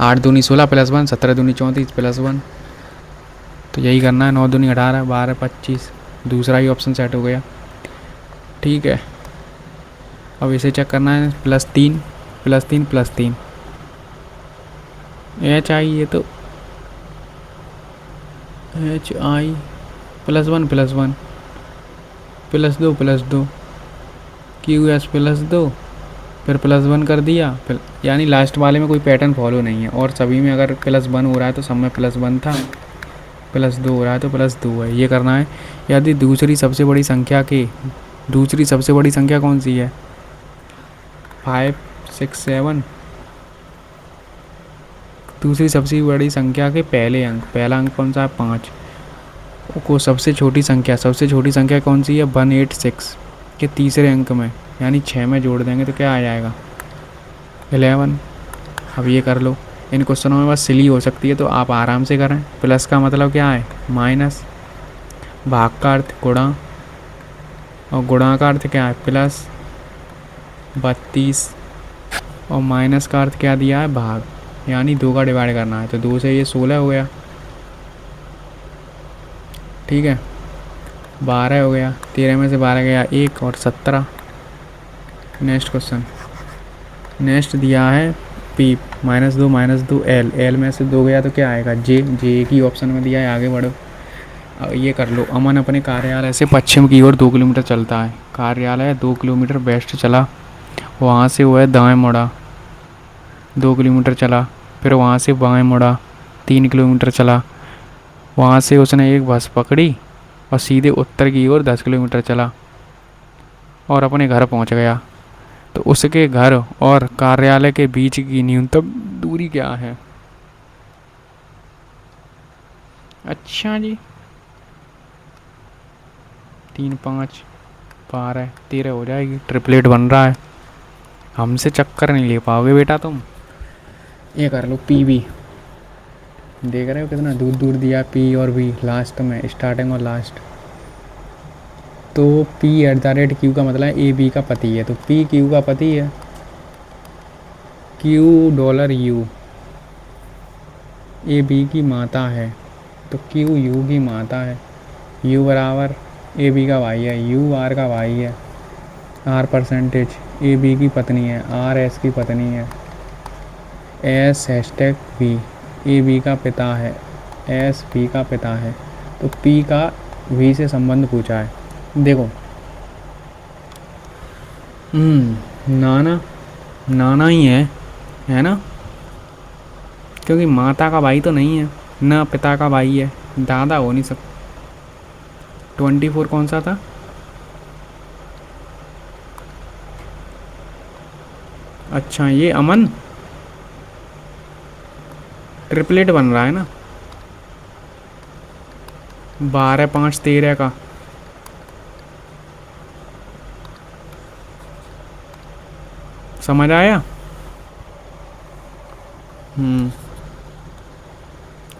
8 दूनी 16 प्लस 1, 17 दूनी 34 प्लस 1। तो यही करना है। 9 दूनी 18, 12 25, दूसरा ही ऑप्शन सेट हो गया, ठीक है। अब इसे चेक करना है, +3 +3 +3 एच आई, ये तो एच आई +1 +1 +2 +2 क्यू एस +2 फिर +1 कर दिया। फिर यानी लास्ट वाले में कोई पैटर्न फॉलो नहीं है, और सभी में अगर +1 हो रहा है तो सब में +1 था, +2 हो रहा है तो +2 है। ये करना है। यदि दूसरी सबसे बड़ी संख्या कौन सी है, 5 6 7, दूसरी सबसे बड़ी संख्या के पहला अंक कौन सा है, 5 को सबसे छोटी संख्या कौन सी है, 186 के तीसरे अंक में, यानी 6 में जोड़ देंगे तो क्या आ जाएगा, 11। अब ये कर लो। इन क्वेश्चनों में बस सिली हो सकती है तो आप आराम से करें। प्लस का मतलब क्या है, माइनस, भाग का अर्थ गुणा, और गुणा का अर्थ क्या है, प्लस 32, और माइनस का अर्थ क्या दिया है, भाग, यानी 2 का डिवाइड करना है। तो 2 से ये 16 हो गया, ठीक है। 12 हो गया, 13 में से 12 गया 1, और 17। नेक्स्ट क्वेश्चन, नेक्स्ट दिया है पी -2 एल में से 2 गया तो क्या आएगा, जे एक ही ऑप्शन में दिया है। आगे बढ़ो। अब ये कर लो। अमन अपने कार्यालय से पश्चिम की ओर 2 किलोमीटर चलता है। कार्यालय 2 किलोमीटर वेस्ट चला, वहाँ से वो है दाएँ मुड़ा, 2 किलोमीटर चला। फिर वहाँ से बाएँ मुड़ा, 3 किलोमीटर चला। वहाँ से उसने एक बस पकड़ी और सीधे उत्तर की ओर 10 किलोमीटर चला और अपने घर पहुँच गया। तो उसके घर और कार्यालय के बीच की न्यूनतम दूरी क्या है। अच्छा जी, 3 5 12 13 हो जाएगी। ट्रिपलेट बन रहा है, हमसे चक्कर नहीं ले पाओगे बेटा तुम। ये कर लो पी बी, देख रहे हो कितना दूर दूर दिया, पी और बी लास्ट में, स्टार्टिंग और लास्ट। तो P@Q का मतलब है ए बी का पति है, तो P Q का पति है, $U ए बी की माता है, तो Q U की माता है। U बराबर ए बी का भाई है, U R का भाई है, R परसेंटेज ए बी की पत्नी है, R S की पत्नी है, S #V ए बी का पिता है, S B का पिता है। तो P का V से संबंध पूछा है। देखो नाना ही है ना, क्योंकि माता का भाई तो नहीं है ना, पिता का भाई है, दादा हो नहीं सकता। 24 कौन सा था, अच्छा ये अमन ट्रिपलेट बन रहा है ना, 12 5 13 का। समझ आया।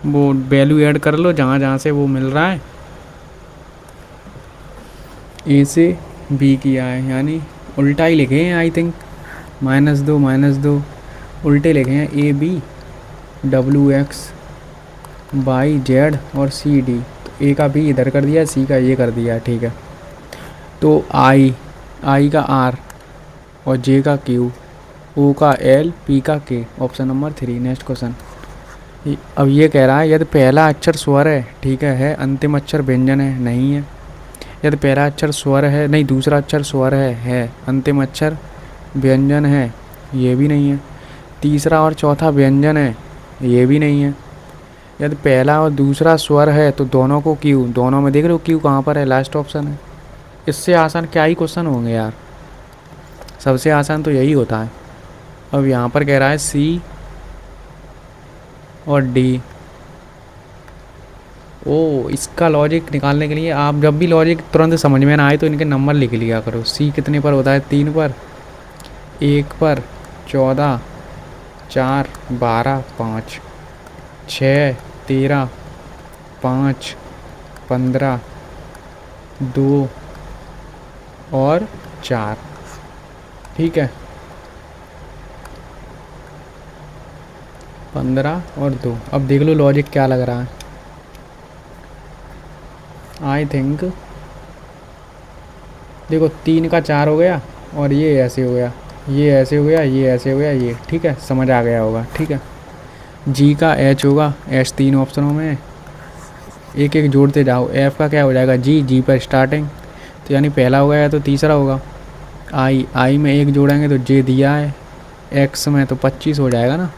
वो वैल्यू ऐड कर लो जहाँ जहाँ से वो मिल रहा है। ए से बी किया है, यानी उल्टा ही लिखे हैं आई थिंक, -2 उल्टे लिखे हैं, ए बी WX YZ और CD। तो ए का बी इधर कर दिया, सी का ये कर दिया, ठीक है। तो आई का R और जे का Q, ओ का एल, पी का के। Option number 3। Next question. अब ये कह रहा है यदि पहला अक्षर स्वर है, ठीक है, अंतिम अक्षर व्यंजन है, नहीं है। यदि पहला अक्षर स्वर है, नहीं, दूसरा अक्षर स्वर है, अंतिम अक्षर व्यंजन है, ये भी नहीं है। तीसरा और चौथा व्यंजन है, ये भी नहीं है। यदि पहला और दूसरा स्वर है तो दोनों को क्यू, दोनों में देख रहे हो क्यू कहाँ पर है, लास्ट ऑप्शन है। इससे आसान क्या ही क्वेश्चन होंगे यार, सबसे आसान तो यही होता है। अब यहाँ पर कह रहा है सी और डी। ओ, इसका लॉजिक निकालने के लिए आप जब भी लॉजिक तुरंत समझ में ना आए तो इनके नंबर लिख लिया करो। सी कितने पर होता है, 3 पर, 1 पर, 14, 4, 12, 5, 6, 13, 5, 15, 2 और 4। ठीक है, 15 और 2। अब देख लो लॉजिक क्या लग रहा है। आई थिंक देखो 3 का 4 हो गया और ये ऐसे हो गया, ये ऐसे हो गया, ये ऐसे हो गया, ये ठीक है, समझ आ गया होगा। ठीक है, जी का एच होगा, एच 3 ऑप्शनों में है, एक एक जोड़ते जाओ। एफ का क्या हो जाएगा, जी, जी पर स्टार्टिंग, तो यानी पहला होगा या तो तीसरा होगा। आई, आई में एक जोड़ेंगे तो जे दिया है, एक्स में तो 25 हो जाएगा ना,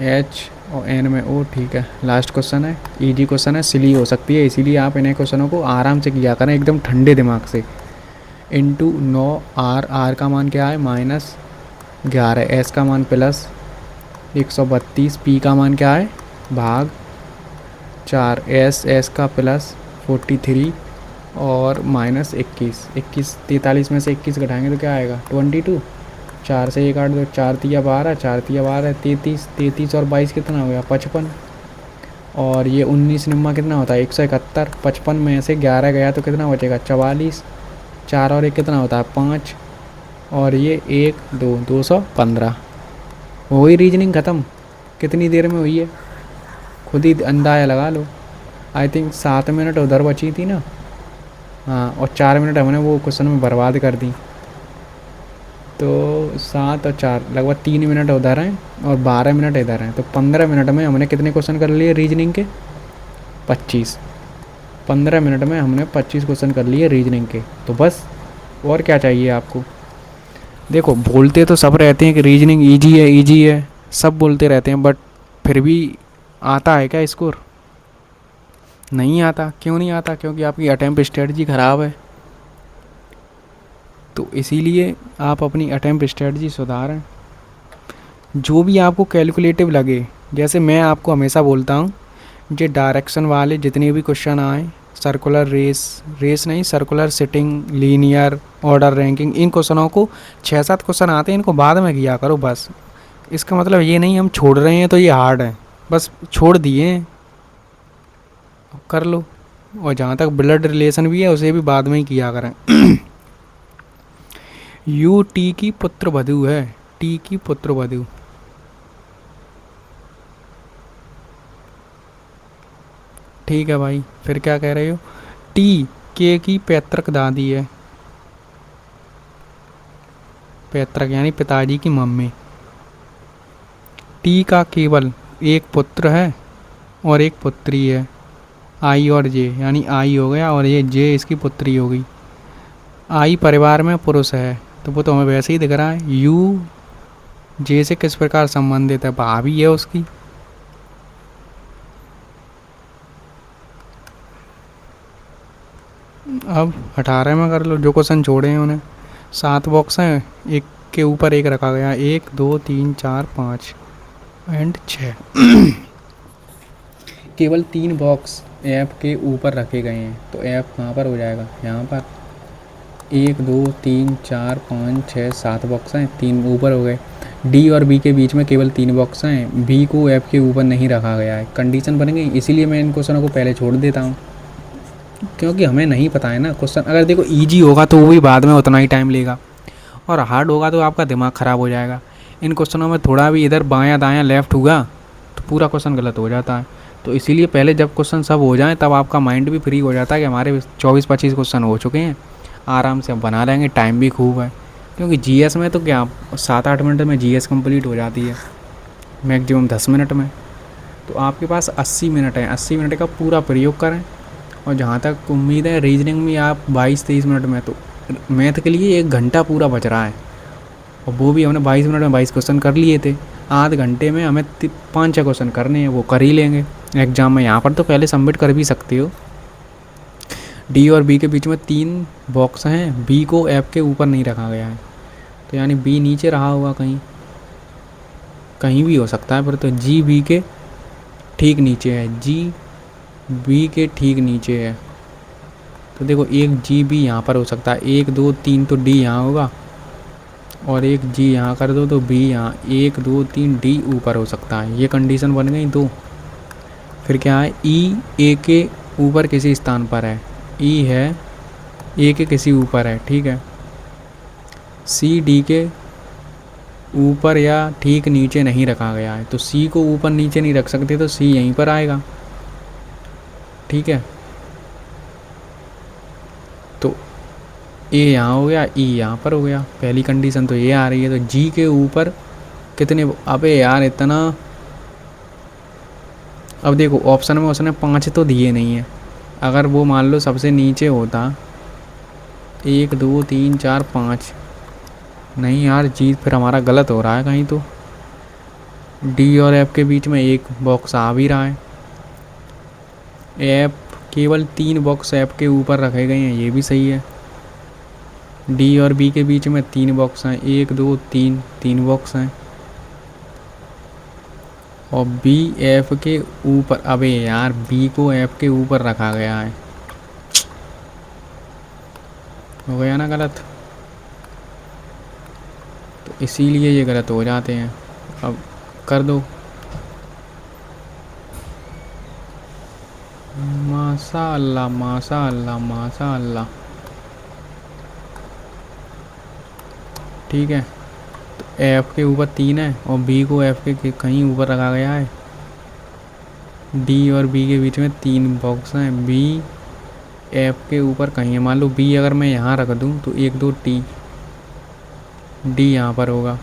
एच और एन में ओ। ठीक है, लास्ट क्वेश्चन है, इजी क्वेश्चन है, सिली हो सकती है, इसीलिए आप इन्हें क्वेश्चनों को आराम से किया करें, एकदम ठंडे दिमाग से। इंटू 9 आर, आर का मान क्या है, -11, एस का मान +132, पी का मान क्या है, भाग 4, एस, एस का +43 और -21, 21, 43 में से 21 घटाएंगे तो क्या आएगा, 22। 4 से 1 8 2, 4 तिया 12, 4 तिया 12, 33, 33 और 22 कितना हो गया, 55। और ये 19 निम्मा कितना होता है, 171। 55 में से 11 गया तो कितना बचेगा, 44। 4 और 1 कितना होता है, 5। और ये 1 2, 215। हो गई रीजनिंग ख़त्म। कितनी देर में हुई है, खुद ही अंदाज़ा लगा लो। आई थिंक 7 मिनट उधर बची थी ना, हाँ, और 4 मिनट हमने वो क्वेश्चन में बर्बाद कर दी। तो 7 और 4 लगभग 3 मिनट उधर हैं और 12 मिनट इधर हैं, तो 15 मिनट में हमने कितने क्वेश्चन कर लिए रीजनिंग के, 25। 15 मिनट में हमने 25 क्वेश्चन कर लिए रीजनिंग के, तो बस और क्या चाहिए आपको। देखो बोलते तो सब रहते हैं कि रीजनिंग ईजी है, सब बोलते रहते हैं, बट फिर भी आता है क्या स्कोर, नहीं आता। क्यों नहीं आता, क्योंकि आपकी अटेम्प्ट स्ट्रेटजी ख़राब है। तो इसीलिए आप अपनी अटेम्प्ट स्ट्रेटजी सुधारें, जो भी आपको कैलकुलेटिव लगे। जैसे मैं आपको हमेशा बोलता हूँ, जो डायरेक्शन वाले जितने भी क्वेश्चन आए, सर्कुलर रेस नहीं, circular sitting, linear, order ranking, इन क्वेश्चनों को 6-7 क्वेश्चन आते हैं, इनको बाद में किया करो बस। इसका मतलब ये नहीं हम छोड़ रहे हैं तो ये हार्ड है, बस छोड़ दिए, कर लो। और जहाँ तक ब्लड रिलेशन भी है उसे भी बाद में ही किया करें। यू टी की पुत्र वधू है, टी की पुत्र वधू। ठीक है भाई, फिर क्या कह रहे हो, टी के की पैतृक दादी है, पैतृक यानी पिताजी की मम्मी। टी का केवल एक पुत्र है और एक पुत्री है, आई और जे, यानी आई हो गया और ये जे इसकी पुत्री हो गई। आई परिवार में पुरुष है, तो वो तो हमें वैसे ही दिख रहा है। यू जे से किस प्रकार संबंधित है, भाभी है उसकी। अब 18 में कर लो, जो क्वेश्चन छोड़े हैं उन्हें। 7 बॉक्स हैं, एक के ऊपर एक रखा गया, 1 2 3 4 5 एंड 6। केवल 3 बॉक्स ऐप के ऊपर रखे गए हैं, तो ऐप कहाँ पर हो जाएगा, यहाँ पर। 1 2 3 4 5 6 7 बॉक्स हैं, 3 ऊपर हो गए। डी और बी के बीच में केवल 3 बॉक्स हैं, बी को ऐप के ऊपर नहीं रखा गया है, कंडीशन बन गई। इसीलिए मैं इन क्वेश्चनों को पहले छोड़ देता हूँ, क्योंकि हमें नहीं पता है ना क्वेश्चन। अगर देखो ईजी होगा तो वो भी बाद में उतना ही टाइम लेगा, और हार्ड होगा तो आपका दिमाग ख़राब हो जाएगा। इन क्वेश्चनों में थोड़ा भी इधर बायां दायां लेफ़्ट हुआ तो पूरा क्वेश्चन गलत हो जाता है। तो इसीलिए पहले जब क्वेश्चन सब हो जाएं तब आपका माइंड भी फ्री हो जाता है कि हमारे 24-25 क्वेश्चन हो चुके हैं, आराम से हम बना लेंगे, टाइम भी खूब है। क्योंकि जीएस में तो क्या 7-8 मिनट में जीएस कंप्लीट हो जाती है, मैक्सिमम 10 मिनट में। तो आपके पास 80 मिनट है, 80 मिनट का पूरा प्रयोग करें। और जहाँ तक उम्मीद है रीजनिंग में आप 22-23 मिनट में, तो मैथ के लिए 1 घंटा पूरा बच रहा है, और वो भी हमने 22 मिनट में 22 क्वेश्चन कर लिए थे। आध घंटे में हमें 5-6 क्वेश्चन करने हैं, वो कर ही लेंगे एग्ज़ाम में। यहाँ पर तो पहले सबमिट कर भी सकते हो। डी और बी के बीच में 3 बॉक्स हैं, बी को ऐप के ऊपर नहीं रखा गया है, तो यानी बी नीचे रहा होगा कहीं, कहीं भी हो सकता है, पर तो जी बी के ठीक नीचे है, जी बी के ठीक नीचे है। तो देखो एक जी बी यहाँ पर हो सकता है, 1 2 3 तो डी यहाँ होगा, और एक जी यहाँ कर दो तो बी यहाँ, 1 2 3 डी ऊपर हो सकता है। ये कंडीशन बन गई 2। फिर क्या है, ई ए के ऊपर किसी स्थान पर है, ई है ए के किसी ऊपर है, ठीक है। सी डी के ऊपर या ठीक नीचे नहीं रखा गया है, तो सी को ऊपर नीचे नहीं रख सकते, तो सी यहीं पर आएगा, ठीक है। तो ए यहाँ हो गया, ई यहाँ पर हो गया, पहली कंडीशन तो ये आ रही है। तो जी के ऊपर कितने, अबे यार इतना, अब देखो ऑप्शन में उसने 5 तो दिए नहीं है, अगर वो मान लो सबसे नीचे होता 1 2 3 4 5, नहीं यार जी फिर हमारा गलत हो रहा है कहीं, तो डी और एफ के बीच में एक बॉक्स आ भी रहा है, एफ केवल 3 बॉक्स एफ के ऊपर रखे गए हैं, ये भी सही है। डी और बी के बीच में 3 बॉक्स हैं, 1 2 3, 3 बॉक्स हैं, और बी एफ के ऊपर, अबे यार बी को एफ के ऊपर रखा गया है, हो गया ना गलत, तो इसीलिए ये गलत हो जाते हैं। अब कर दो, माशा अल्लाह माशा अल्लाह माशा अल्लाह, ठीक है। तो एफ के ऊपर 3 है, और बी को एफ के कहीं ऊपर रखा गया है। डी और बी के बीच में 3 बॉक्स हैं, बी एफ के ऊपर कहीं है। मान लो बी अगर मैं यहाँ रख दूँ तो 1 2 टी, डी यहाँ पर होगा,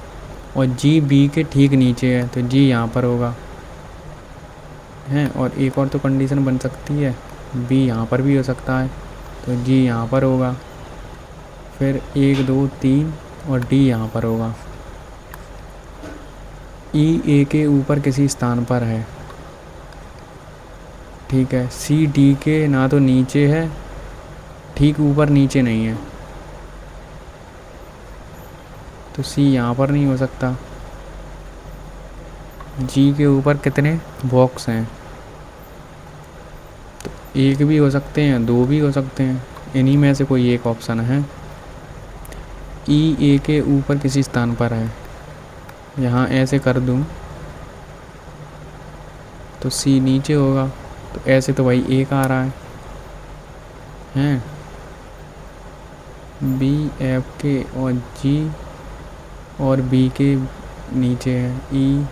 और जी बी के ठीक नीचे है, तो जी यहाँ पर होगा हैं। और एक और तो कंडीशन बन सकती है, बी यहाँ पर भी हो सकता है, तो जी यहाँ पर होगा, फिर 1 2 3 और डी यहाँ पर होगा। ई ए के ऊपर किसी स्थान पर है, ठीक है। सी डी के ना तो नीचे है, ठीक ऊपर नीचे नहीं है, तो सी यहाँ पर नहीं हो सकता। जी के ऊपर कितने बॉक्स हैं, तो 1 भी हो सकते हैं, 2 भी हो सकते हैं, इन्हीं में से कोई एक ऑप्शन है। ई ए के ऊपर किसी स्थान पर है, यहाँ ऐसे कर दूँ तो सी नीचे होगा, तो ऐसे तो भाई 1 आ रहा है हैं। बी एफ के और जी और बी के नीचे है, ई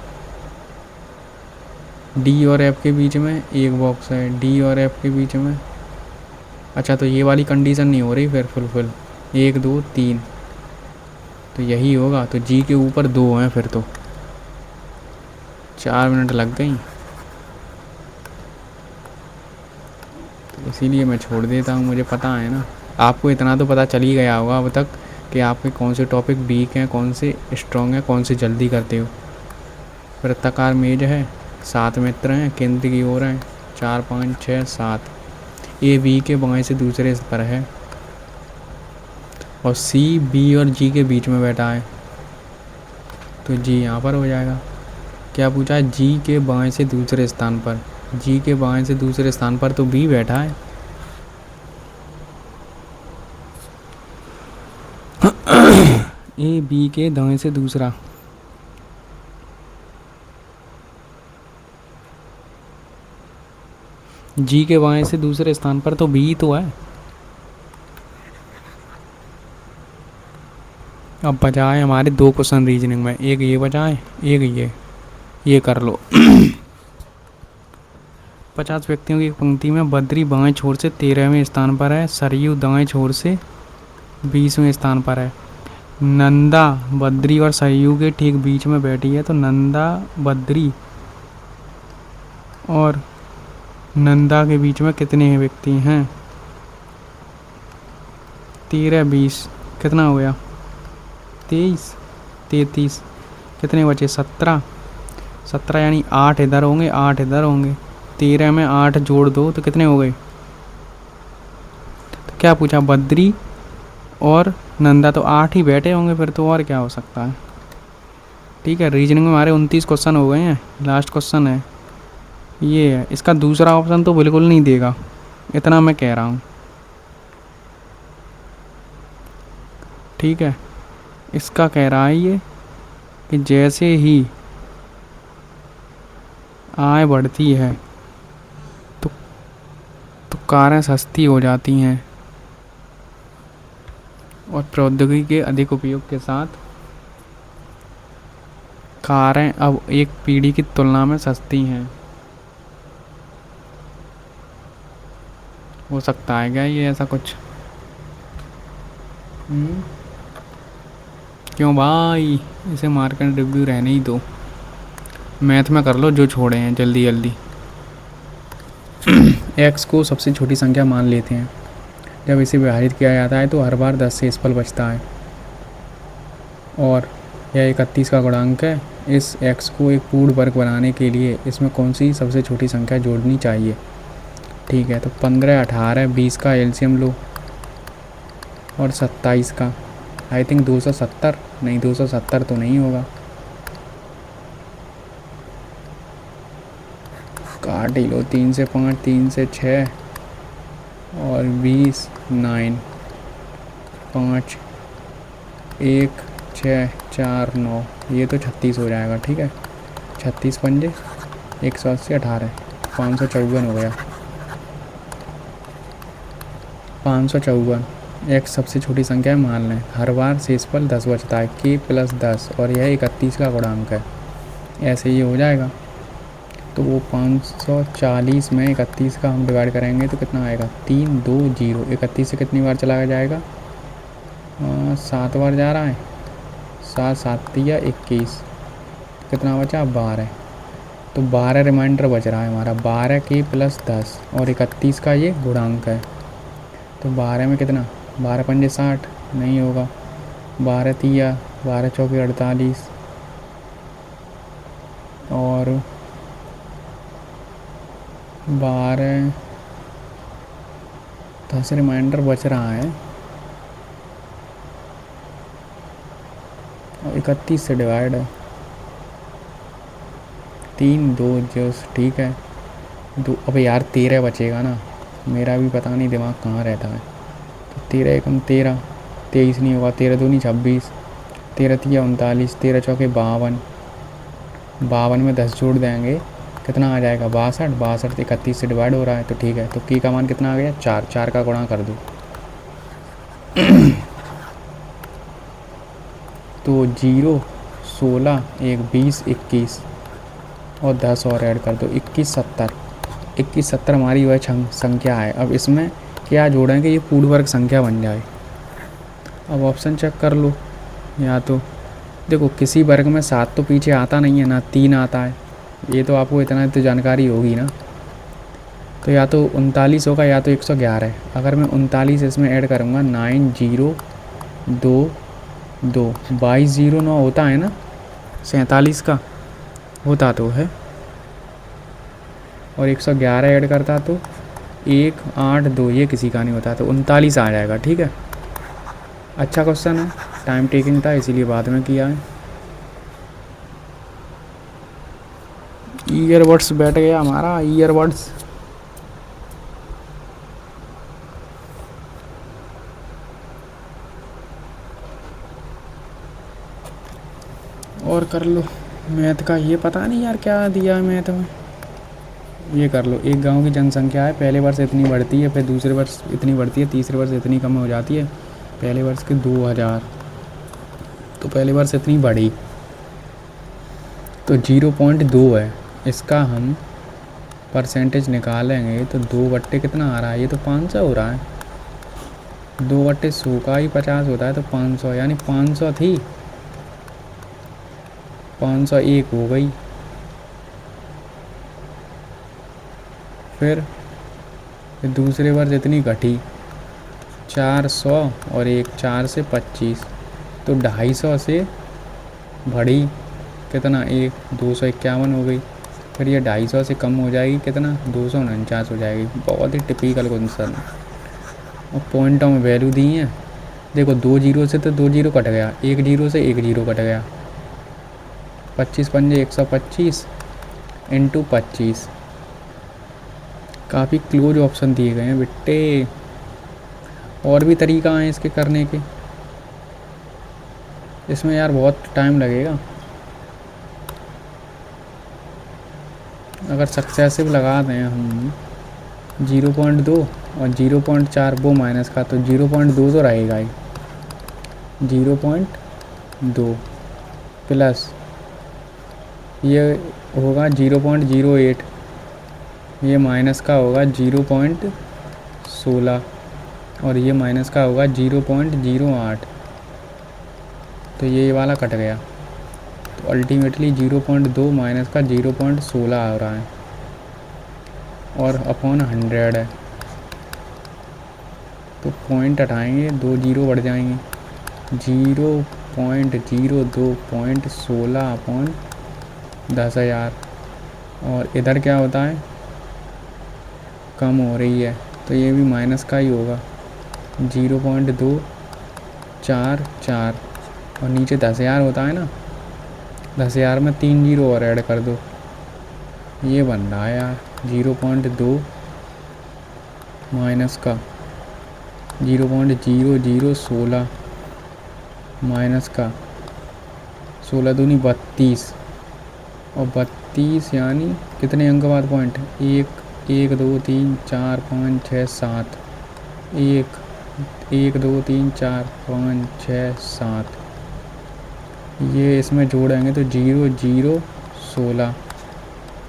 डी और एफ के बीच में एक बॉक्स है, डी और एफ के बीच में, अच्छा तो ये वाली कंडीशन नहीं हो रही फिर फुलफिल, 1 2 3, तो यही होगा। तो जी के ऊपर 2 हैं, फिर तो 4 मिनट लग गई, तो इसीलिए मैं छोड़ देता हूँ। मुझे पता है ना, आपको इतना तो पता चल ही गया होगा अब तक कि आपके कौन से टॉपिक वीक हैं, कौन से स्ट्रॉन्ग हैं, कौन से जल्दी करते हो। वृत्ताकार मेज है, 7 मित्र हैं, केंद्र की ओर हैं, 4 5 6 7, ए बी के बाएं से दूसरे पर है, और सी बी और जी के बीच में बैठा है, तो जी यहाँ पर हो जाएगा। क्या पूछा है, जी के बाएं से दूसरे स्थान पर, जी के बाएं से दूसरे स्थान पर तो बी बैठा है, ए बी के दाएं से दूसरा, जी के बाएं से दूसरे स्थान पर तो बी तो है। अब बजाए हमारे 2 क्वेश्चन रीजनिंग में, एक ये बजाए, एक ये कर लो। 50 व्यक्तियों की एक पंक्ति में बद्री बाएं छोर से 13वें स्थान पर है, सरयू दाएं छोर से 20वें स्थान पर है। नंदा, बद्री और सरयू के ठीक बीच में बैठी है, तो नंदा, बद्री और नंदा के बीच में कितने व्यक्ति हैं? 13, 20, कितना हो गया? 23, 33, कितने बचे? 17, 17 यानी 8 इधर होंगे, 8 इधर होंगे। 13 में 8 जोड़ दो तो कितने हो गए? तो क्या पूछा? बद्री और नंदा, तो 8 ही बैठे होंगे फिर तो, और क्या हो सकता है। ठीक है, रीजनिंग में हमारे 29 क्वेश्चन हो गए हैं, लास्ट क्वेश्चन है ये है। इसका दूसरा ऑप्शन तो बिल्कुल नहीं देगा, इतना मैं कह रहा हूँ। ठीक है, इसका कह रहा है ये कि जैसे ही आय बढ़ती है तो कारें सस्ती हो जाती हैं और प्रौद्योगिकी के अधिक उपयोग के साथ कारें अब एक पीढ़ी की तुलना में सस्ती हैं। हो सकता है क्या ये ऐसा कुछ? क्यों भाई, इसे मार्केट रिव्यू रहने ही दो, मैथ में कर लो जो छोड़े हैं जल्दी जल्दी। एक्स को सबसे छोटी संख्या मान लेते हैं। जब इसे विभाजित किया जाता है तो हर बार 10 से शेषफल बचता है और यह 31 का गुणांक है। इस एक्स को एक पूर्ण वर्ग बनाने के लिए इसमें कौन सी सबसे छोटी संख्या जोड़नी चाहिए? ठीक है, तो 15, 18, 20 का एलसीएम लो और 27 का। आई थिंक 270, नहीं 270 तो नहीं होगा, काट ही लो। 3 से 5, 3 से 6 और 20, 9, 5, 1, 6, 4, 9, ये तो 36 हो जाएगा। ठीक है, 36 पंजे 180, 18, 554 हो गया। 554 एक्स सबसे छोटी संख्या है मान लें। हर बार शेषफल 10 बचता है, k + 10 और यह 31 का गुणांक है। ऐसे ही हो जाएगा। तो वो 540 में 31 का हम डिवाइड करेंगे तो कितना आएगा? 3, 2, 0। 31 से कितनी बार चला जाएगा? 7 बार जा रहा है। 7, 7 या 21, कितना बचा? 12। तो 12 रिमाइंडर बच रहा है हमारा। 12 k + 10 और 31 का ये गुणांक है। तो 12 में कितना? 12 पंजे 60, नहीं होगा। 12 तिया, 12 चौके 48 और 12, 10 रिमाइंडर बच रहा है और 31 से डिवाइड है। 3, 2 जस्ट, ठीक है। अब यार 13 बचेगा ना, मेरा भी पता नहीं दिमाग कहाँ रहता है। तो 13 एकम 13, 23 नहीं होगा। 13 दूनी 26, 13 तिया 39, 13 चौके 52, 52 में 10 जोड़ देंगे, कितना आ जाएगा? 62। 62 31 से डिवाइड हो रहा है, तो ठीक है। तो की का मान कितना आ गया? 4। 4 का गुणा कर दो तो 0, 16, 1, 20, 21 और 10 और ऐड कर दो, 21, 70। 21, 70 हमारी वह संख्या है। अब इसमें क्या जोड़ें कि ये पूर्ण वर्ग संख्या बन जाए? अब ऑप्शन चेक कर लो। या तो देखो, किसी वर्ग में 7 तो पीछे आता नहीं है ना, 3 आता है। ये तो आपको इतना तो जानकारी होगी ना। तो या तो 39 होगा या तो 111। अगर मैं 39 इसमें ऐड करूँगा, 9, 0, 2, 2, 22, 0, 9 होता है ना, 47 का होता तो है। और 111 ऐड करता तो 1, 8, 2, ये किसी का नहीं होता, तो 39 आ जाएगा। ठीक है, अच्छा क्वेश्चन है, टाइम टेकिंग था इसीलिए बाद में किया है। ईयरबड्स बैठ गया हमारा, ईयरबड्स। और कर लो मैथ का। ये पता नहीं यार क्या दिया है मैथ में। ये कर लो, एक गांव की जनसंख्या है, पहले वर्ष इतनी बढ़ती है, फिर दूसरे वर्ष इतनी बढ़ती है, तीसरे वर्ष इतनी कम हो जाती है, पहले वर्ष के 2000, तो पहले वर्ष इतनी बढ़ी, तो 0.2 है। इसका हम परसेंटेज निकालेंगे तो 2 बट्टे कितना आ रहा है? ये तो 500 हो रहा है। 2/100 का ही 50 होता है, तो 500 यानी 500 थी, 501 हो गई। फिर दूसरे बार जितनी घटी 400 और एक 4 से 25, तो 250 से बढ़ी कितना, एक 251 हो गई। फिर ये 250 से कम हो जाएगी कितना, 249 हो जाएगी। बहुत ही टिपिकल क्वेश्चन। और पॉइंटों में वैल्यू दी है, देखो 2 जीरो से तो 2 जीरो कट गया, 1 जीरो से 1 जीरो कट गया, 25 पंजे 125 इंटू 25। काफ़ी क्लोज ऑप्शन दिए गए हैं बेटे। और भी तरीका है इसके करने के, इसमें यार बहुत टाइम लगेगा। अगर सक्सेसिव लगा दें हम 0.2 और 0.4 वो माइनस का, तो 0.2 तो रहेगा ही, 0.2 प्लस ये होगा 0.08, ये माइनस का होगा 0.16 और ये माइनस का होगा 0.08, तो ये वाला कट गया। तो अल्टीमेटली 0.2 माइनस का 0.16 आ रहा है और अपॉन 100 है, तो पॉइंट हटाएंगे, 2 जीरो बढ़ जाएंगे, 0.02.16 अपॉन 10,000। और इधर क्या होता है, कम हो रही है, तो ये भी माइनस का ही होगा, 0.244। और नीचे 10,000 होता है ना, 10,000 में 3 जीरो और ऐड कर दो, ये बन रहा है यार 0.2 माइनस का 0.0016 माइनस का 16 दूनी 32, और 32 यानी कितने अंक बाद पॉइंट, 1 1 2 3 4 5 6 7, 1 1 2 3 4 5 6 7, ये इसमें जोड़ेंगे तो 0 0 16,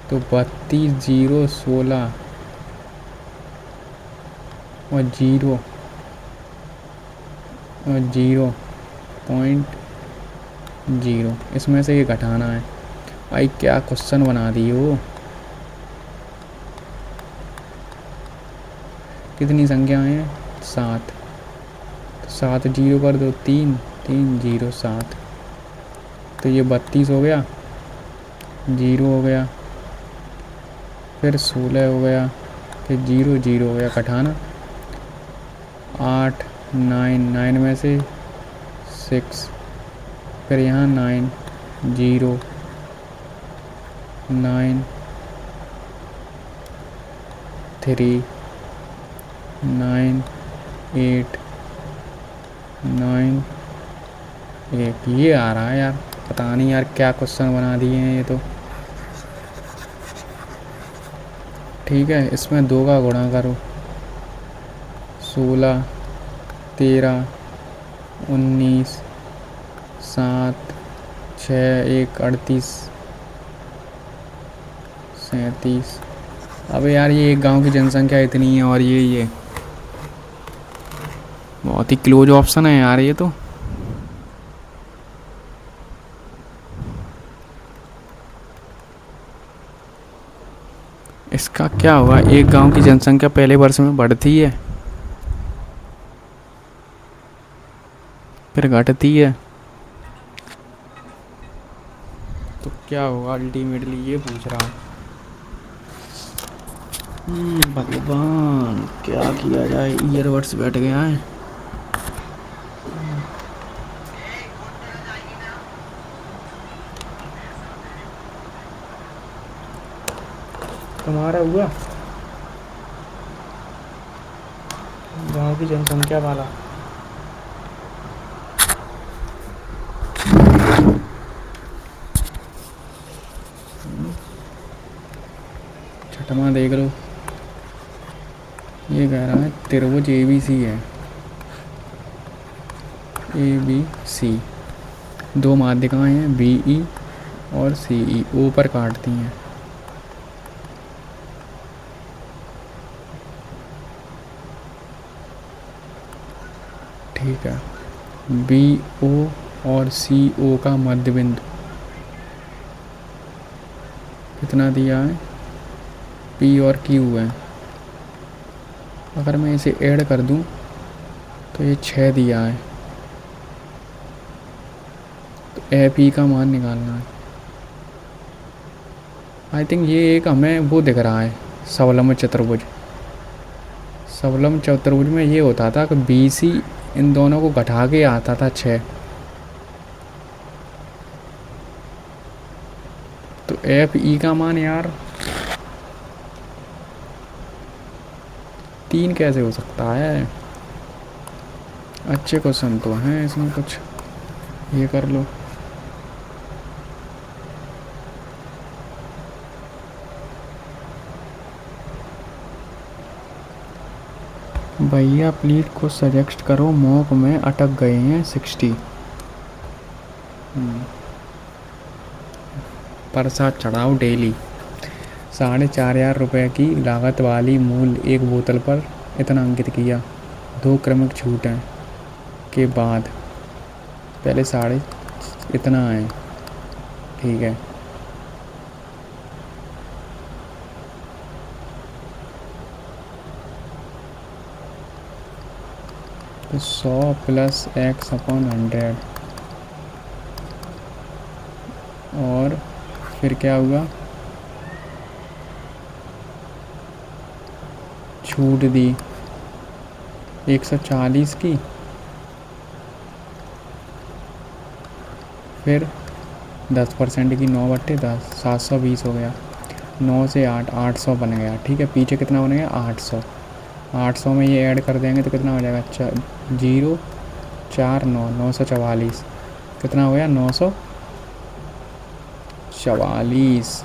तो 32 0 16 और 0.0, इसमें से ये घटाना है। भाई क्या क्वेश्चन बना दिए हो। कितनी संख्याएं हैं, 7, तो 7 जीरो कर दो, 3 3 0 7, तो ये 32 हो गया, 0 हो गया, फिर 16 हो गया, फिर 0 0 हो गया, घटाना 8 9 9 में से 6, फिर यहाँ 9 0 9 3 9 8 9 1, ये आ रहा है यार। पता नहीं यार क्या क्वेश्चन बना दिए हैं ये तो। ठीक है, इसमें 2 का गुणा करो, 16 13 19 7 6 1 38 37। अबे यार ये एक गांव की जनसंख्या इतनी है, और ये बहुत ही क्लोज ऑप्शन है यार ये तो। इसका क्या होगा, एक गांव की जनसंख्या पहले वर्ष में बढ़ती है, फिर घटती है, तो क्या होगा अल्टीमेटली, ये पूछ रहा हूँ। भगवान क्या किया जाए, ईयरबड्स बैठ गया है। तुम्हारा हुआ गांव की जनसंख्या वाला। छठवां देख लो, ये कह रहा है त्रिभुज ABC है, ABC 2 माध्यिकाएं हैं BE और CE, ऊपर काटती हैं। ठीक है। बी ओ और सी ओ का मध्य बिंदु कितना दिया है, पी और क्यू है। अगर मैं इसे ऐड कर दूं तो ये 6 दिया है। तो ए पी का मान निकालना है। आई थिंक ये एक हमें वो दिख रहा है, सबलम्ब चतुर्भुज। सबलम्ब चतुर्भुज में ये होता था कि बी सी इन दोनों को घटा के आता था 6। तो एफ ई का मान यार 3 कैसे हो सकता है। अच्छे क्वेश्चन तो हैं इसमें, कुछ ये कर लो। भैया प्लीज को सजेस्ट करो, मॉक में अटक गए हैं 60। प्रसाद चढ़ाओ डेली। 4,500 की लागत वाली मूल एक बोतल पर इतना अंकित किया। 2 क्रमिक छूटें के बाद पहले साढ़े इतना है। ठीक है। तो 100 प्लस एक्स अपॉन 100 और फिर क्या हुआ, छूट दी 140 की, फिर 10% की 9/10 720 हो गया। 9 से 8 800 बन गया। ठीक है, पीछे कितना बन गया 800। 800 में ये ऐड कर देंगे तो कितना हो जाएगा 0 4 9 944। कितना हो गया 944।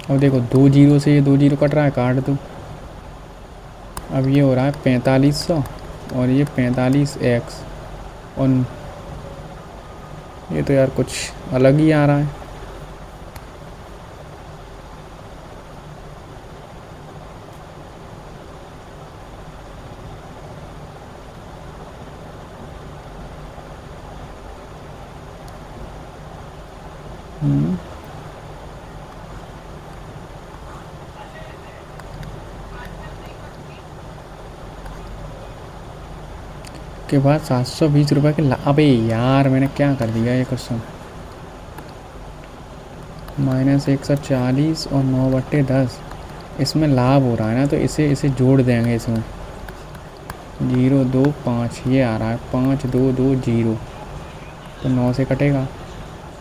अब देखो 2 जीरो से ये 2 जीरो कट रहा है, काट दो। अब ये हो रहा है 4500 और ये 45x और ये तो यार कुछ अलग ही आ रहा है। के बाद 720 रुपये के अबे यार मैंने क्या कर दिया ये क्वेश्चन। -140 और 9/10 इसमें लाभ हो रहा है ना, तो इसे जोड़ देंगे इसमें। 0 2 5 ये आ रहा है 5 2 2 0। तो 9 से कटेगा,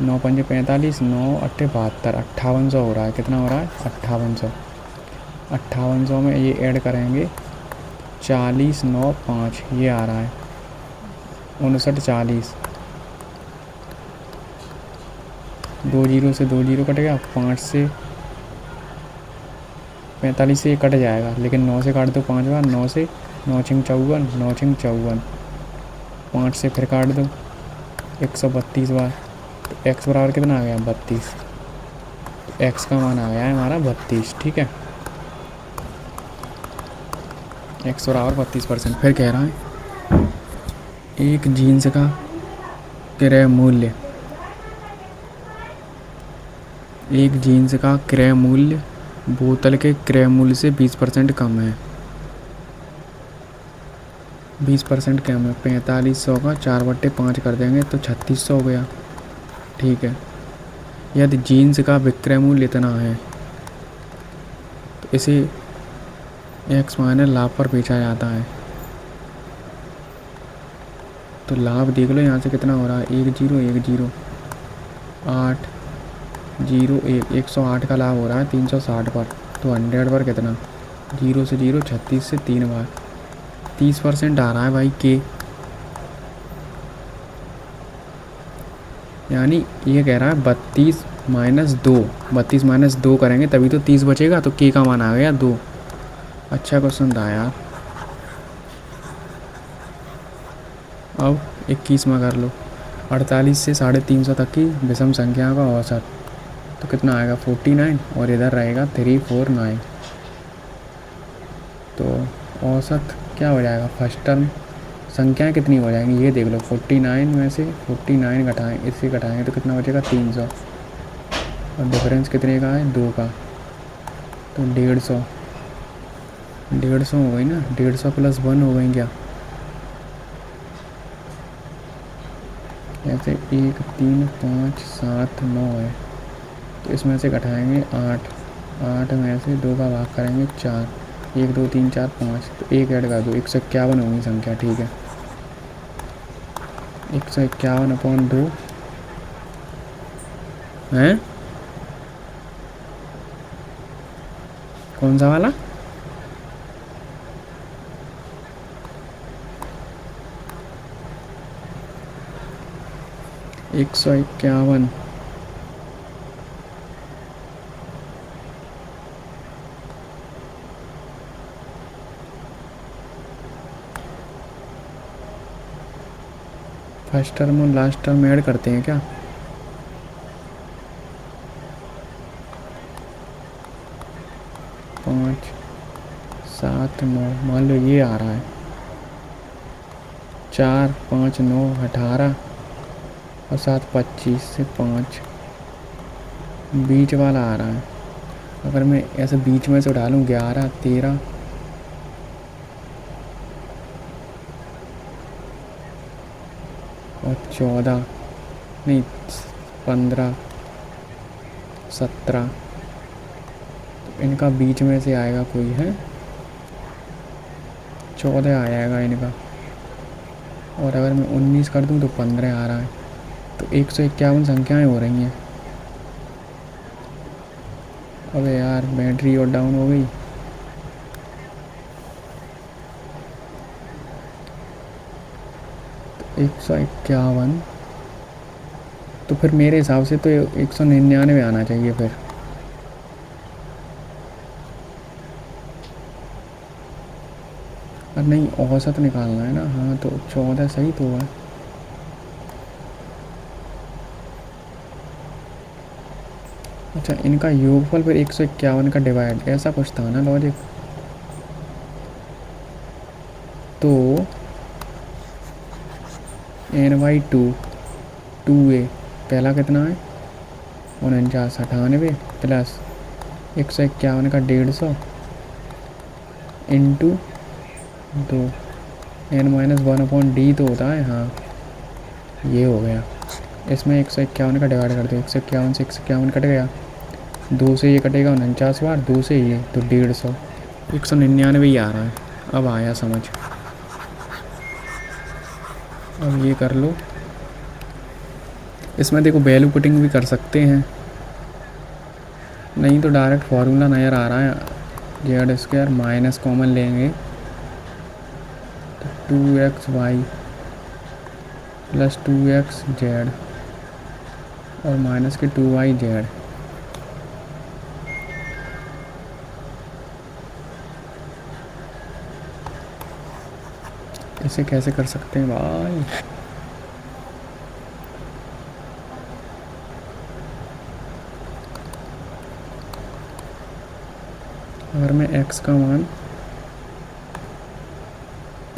9 5 45 9 8 72 5800 हो रहा है। कितना हो रहा है 5800। 5800 में ये ऐड करेंगे 40 9 5 ये आ रहा है 5940। 2 जीरो से 2 जीरो कटेगा, 5 से 45 से ये कट जाएगा, लेकिन 9 से काट दो 5 बार। 9 से 9 छिंग 54 9 छिंग 54। 5 से फिर काट दो 132 बार। तो एक्स बराबर कितना आ गया 32। एक्स का मान आ गया है हमारा 32। ठीक है, एक्स बराबर 32%। फिर कह रहा है एक जीन्स का क्रय मूल्य, एक जीन्स का क्रय मूल्य बोतल के क्रय मूल्य से 20% कम है। 20% कम है। 4500 का 4/5 कर देंगे तो 3600 हो गया। ठीक है, यदि जीन्स का विक्रय मूल्य इतना है तो इसे एक्स माइनस लाभ पर बेचा जाता है। तो लाभ देख लो यहाँ से कितना हो रहा है 1 0 1 0 8 0 1 108 का लाभ हो रहा है 360 पर। तो 100 पर कितना 0 से 0 36 से 3 बार 30% आ रहा है भाई के। यानी ये कह रहा है 32 माइनस 2। 32 माइनस 2 करेंगे तभी तो 30 बचेगा। तो के का मान आ गया 2। अच्छा क्वेश्चन था यार। अब 21 में कर लो 48 से 350 तक की विषम संख्या का औसत। तो कितना आएगा 49 और इधर रहेगा 349। तो औसत क्या हो जाएगा, फर्स्ट टर्म संख्याएं कितनी हो जाएंगी ये देख लो। 49 में से 49 घटाएँ, इससे घटाएंगे तो कितना बचेगा 300, और डिफरेंस कितने का है 2 का, तो 150। 150 हो गई ना, 150 प्लस 1 हो गई क्या, ऐसे 1 3 5 7 9 है, तो इसमें से घटाएंगे 8, 8 में से 2 का भाग करेंगे 4, 1 2 3 4 5, तो 1 ऐड कर दो, 151 होगी संख्या। ठीक है, 151/2 हैं, कौन सा वाला, 151। फर्स्ट टर्म और लास्ट टर्म ऐड करते हैं क्या, 5 7 9, मान लो ये आ रहा है 4 5 9 18 और 7 25 से 5, बीच वाला आ रहा है। अगर मैं ऐसे बीच में से उठा लूँ 11 13 और 14, नहीं 15 17, तो इनका बीच में से आएगा कोई है 14 आ जाएगा इनका, और अगर मैं 19 कर दूँ तो 15 आ रहा है, तो 151 संख्याएं हो रही हैं। अबे यार बैटरी और डाउन हो गई, तो 151, तो फिर मेरे हिसाब से तो 199 आना चाहिए फिर। और नहीं, औसत निकालना है ना, हाँ तो 14 सही तो है। अच्छा, इनका योगफल फिर 151 का डिवाइड, ऐसा कुछ था ना लॉजिक। तो n/2 2a, पहला कितना है 49 98 प्लस 151 का 150 इंटू 2, n-1/d तो होता है, हाँ ये हो गया। इसमें 151 का डिवाइड कर दो, 151 से 151 कट गया, 2 से ये कटेगा 49 बार, 2 से ये तो 150, 199 ही आ रहा है। अब आया समझ, अब ये कर लो। इसमें देखो वैल्यू पुटिंग भी कर सकते हैं, नहीं तो डायरेक्ट फार्मूला नज़र आ रहा है, z² माइनस कॉमन लेंगे तो 2xy प्लस 2xz और माइनस के 2yz। इसे कैसे कर सकते हैं भाई, अगर मैं x का मान,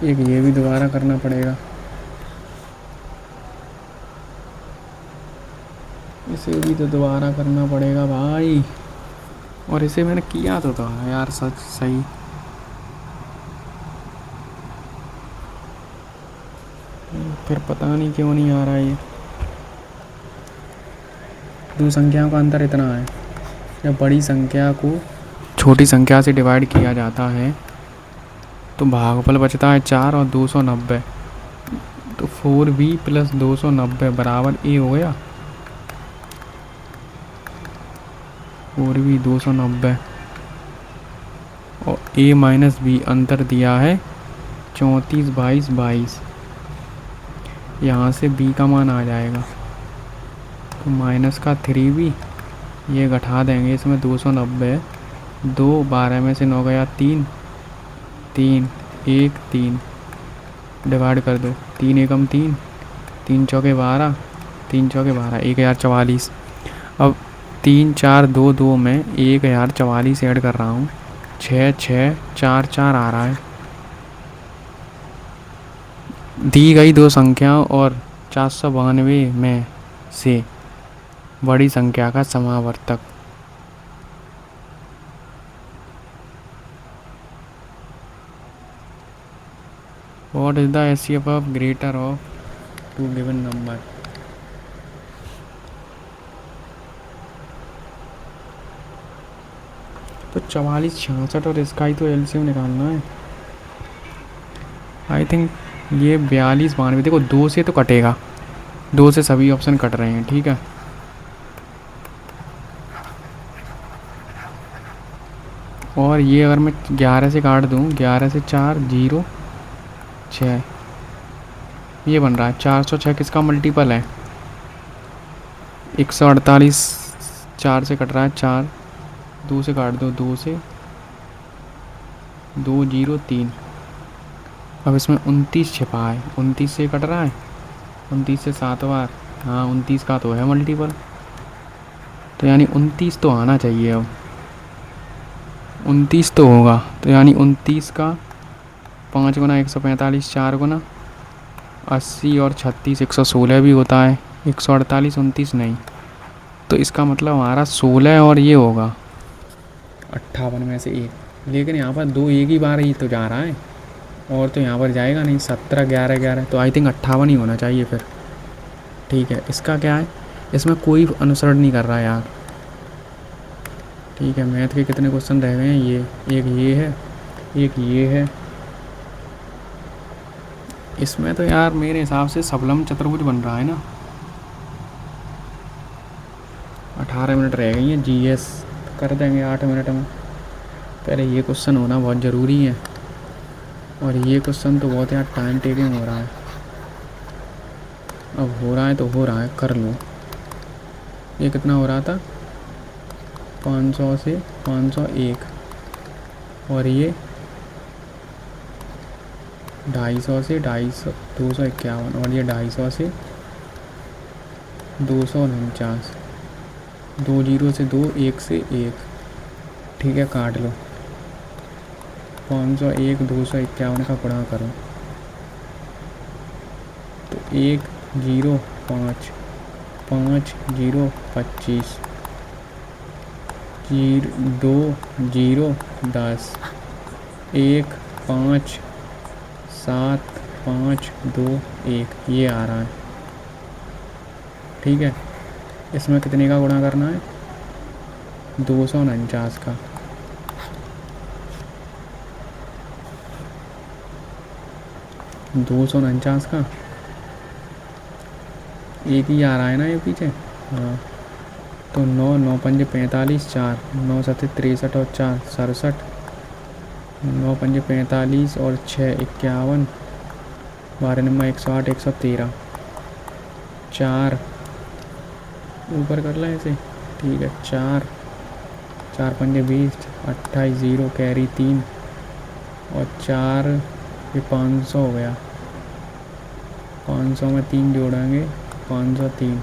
एक ये भी दोबारा करना पड़ेगा, इसे भी तो दोबारा करना पड़ेगा भाई, और इसे मैंने किया तो था यार सच सही। फिर पता नहीं क्यों नहीं आ रहा है ये, दो संख्याओं का अंतर इतना है। जब बड़ी संख्या को छोटी संख्या से डिवाइड किया जाता है तो भागफल बचता है 4 और 290, तो 4b प्लस 290 बराबर a हो गया, 4b 290 और a माइनस b अंतर दिया है 34 22 22, यहाँ से b का मान आ जाएगा तो माइनस का 3b, ये घटा देंगे इसमें 290, 2 12 में से 9 गया 3 3 1 3, डिवाइड कर दो, 3 एकम 3 3 चौके 12 3 चौके 12, 1044। अब 3 4 2 2 में 1044 ऐड कर रहा हूँ, छः छः चार चार आ रहा है। दी गई दो संख्याओं और 492 में से बड़ी संख्या का समावर्तक। What is the HCF of greater of two given number. तो 44 66 और इसका ही तो एलसीएम निकालना है। आई थिंक ये 42 92। देखो 2 से तो कटेगा, 2 से सभी ऑप्शन कट रहे हैं, ठीक है। और ये अगर मैं 11 से काट दूँ, 11 से 4 0 6, ये बन रहा है 406 किसका मल्टीपल है? 148। 4 से कट रहा है 4, 2 से काट दो, 2 से 2 0 3। अब इसमें 29 छिपा है, 29 से कट रहा है, 29 से 7 बार, हाँ 29 का तो है मल्टीपल, तो यानी 29 तो आना चाहिए। अब 29 तो होगा, तो यानी 29 का 5 गुना 145, 4 गुना 80 और 36 116 भी होता है। 148 29 नहीं, तो इसका मतलब हमारा 16 और ये होगा 58 में से एक। लेकिन यहाँ पर 2 एक ही बार ही तो जा रहा है, और तो यहाँ पर जाएगा नहीं। 17 11 11, तो आई थिंक 58 ही होना चाहिए फिर, ठीक है। इसका क्या है, इसमें कोई अनुसरण नहीं कर रहा है यार, ठीक है। मैथ के कितने क्वेश्चन रह गए हैं? ये एक, ये है एक, ये है। इसमें तो यार मेरे हिसाब से सबलम चतुर्भुज बन रहा है ना। 18 मिनट रह गई हैं, जीएस कर देंगे 8 मिनट में। पहले ये क्वेश्चन होना बहुत ज़रूरी है, और ये क्वेश्चन तो बहुत यार टाइम टेकिंग हो रहा है। अब हो रहा है तो हो रहा है, कर लो। ये कितना हो रहा था? 500 से 501, और ये 250 से 250 251, और ये 250 से 249, 2 0 से 2, 1 से 1, ठीक है। काट लो, 501 251 का गुणा करो, तो 1 0 5 5 0 25, 2 0 10, 1 5 7 5 2 1, ये आ रहा है, ठीक है। इसमें कितने का गुणा करना है? 249 का। दो सौ उनचास का एक ही आ रहा है ना ये पीछे, हाँ। तो 9 9 5 45, 4 9 7 63 और 4 67, 9 5 45 और 6 51, 12 नंबर 108 113, 4 ऊपर कर लें ऐसे, ठीक है। 4 4 5 20 28 0 कैरी 3, और 4 ये 500 हो गया। 500 में 3 जोड़ेंगे, 503।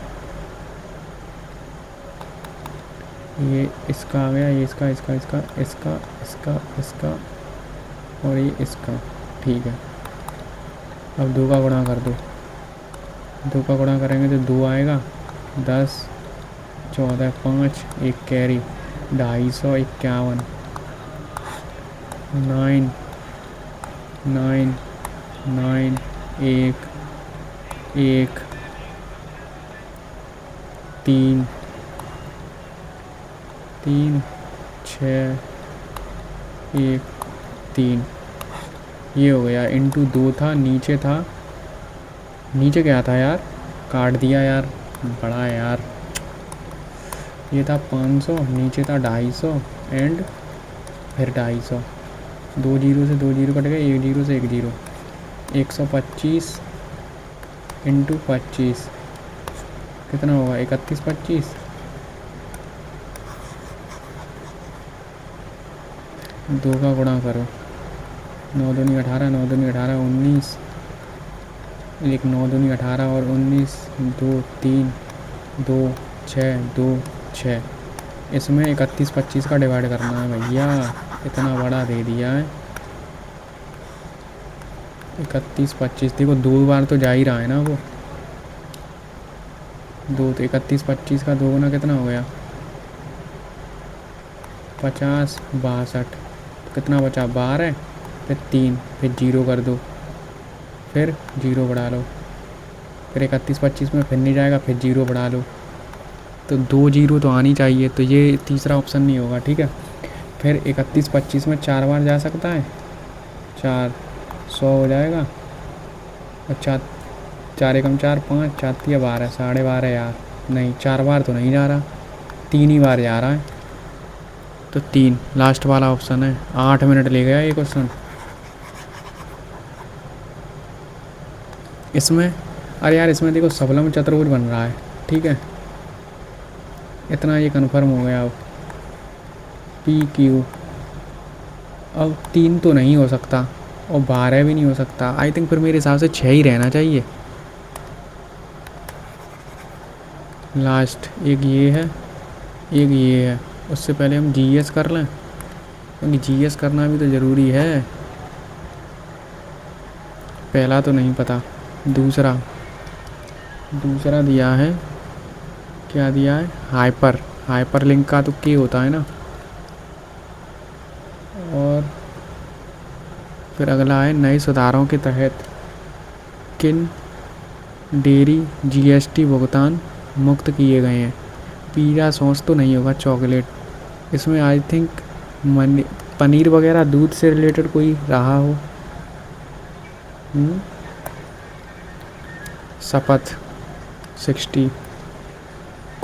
ये इसका आ गया, ये इसका इसका इसका इसका इसका इसका और ये इसका, ठीक है। अब 2 का गुणा कर दो, 2 का गुणा करेंगे तो 2 आएगा, 10 14 5 एक कैरी 251, 9 9 9 1 1 3 3 6 1 3, ये हो गया। इंटू 2 था, नीचे था, नीचे क्या था यार, काट दिया यार, बड़ा है यार। ये था 500, नीचे था 250 एंड फिर 250, 2 0 से 2 0 कट गए, 1 0 से 1 0, 125 इंटू 25 कितना होगा? 31 25, 2 का गुणा करो, 9 दूनी 18 9 दूनी 18 19, एक 9 दूनी 18 और 19 2 3 2 6 2 6। इसमें 31 25 का डिवाइड करना है भैया। इतना बड़ा दे दिया है। 31 25, देखो 2 बार तो जा ही रहा है ना वो। 2 तो 31 25 का 2 गुना कितना हो गया? 50 62, कितना बचा? 12, फिर 3, फिर 0 कर दो, फिर 0 बढ़ा लो, फिर 31 25 में फिर नहीं जाएगा, फिर 0 बढ़ा लो। तो 2 0 तो आनी चाहिए, तो ये तीसरा ऑप्शन नहीं होगा, ठीक है। फिर 31 25 में 4 बार जा सकता है, 4 100 हो जाएगा। और 4 4 एकम 4 5, 4 तिया 12, 12.5 यार। नहीं, 4 बार तो नहीं जा रहा, 3 ही बार जा रहा है। तो 3 लास्ट वाला ऑप्शन है। 8 मिनट ले गया ये क्वेश्चन इसमें। अरे यार, इसमें देखो सबलम चतुर्भुज बन रहा है, ठीक है, इतना ये कन्फर्म हो गया। अब पी क्यू, अब 3 तो नहीं हो सकता और 12 भी नहीं हो सकता। आई थिंक फिर मेरे हिसाब से 6 ही रहना चाहिए लास्ट। एक ये है, एक ये है। उससे पहले हम जीएस कर लें, क्योंकि जीएस करना भी तो ज़रूरी है। पहला तो नहीं पता, दूसरा दूसरा दिया है, क्या दिया है? हाइपर, हाइपर लिंक का तो के होता है ना। और फिर अगला है, नए सुधारों के तहत किन डेयरी जीएसटी भुगतान मुक्त किए गए हैं? पिज़्ज़ा सॉस तो नहीं होगा, चॉकलेट। इसमें आई थिंक पनीर वगैरह दूध से रिलेटेड कोई रहा हो। शपथ 60,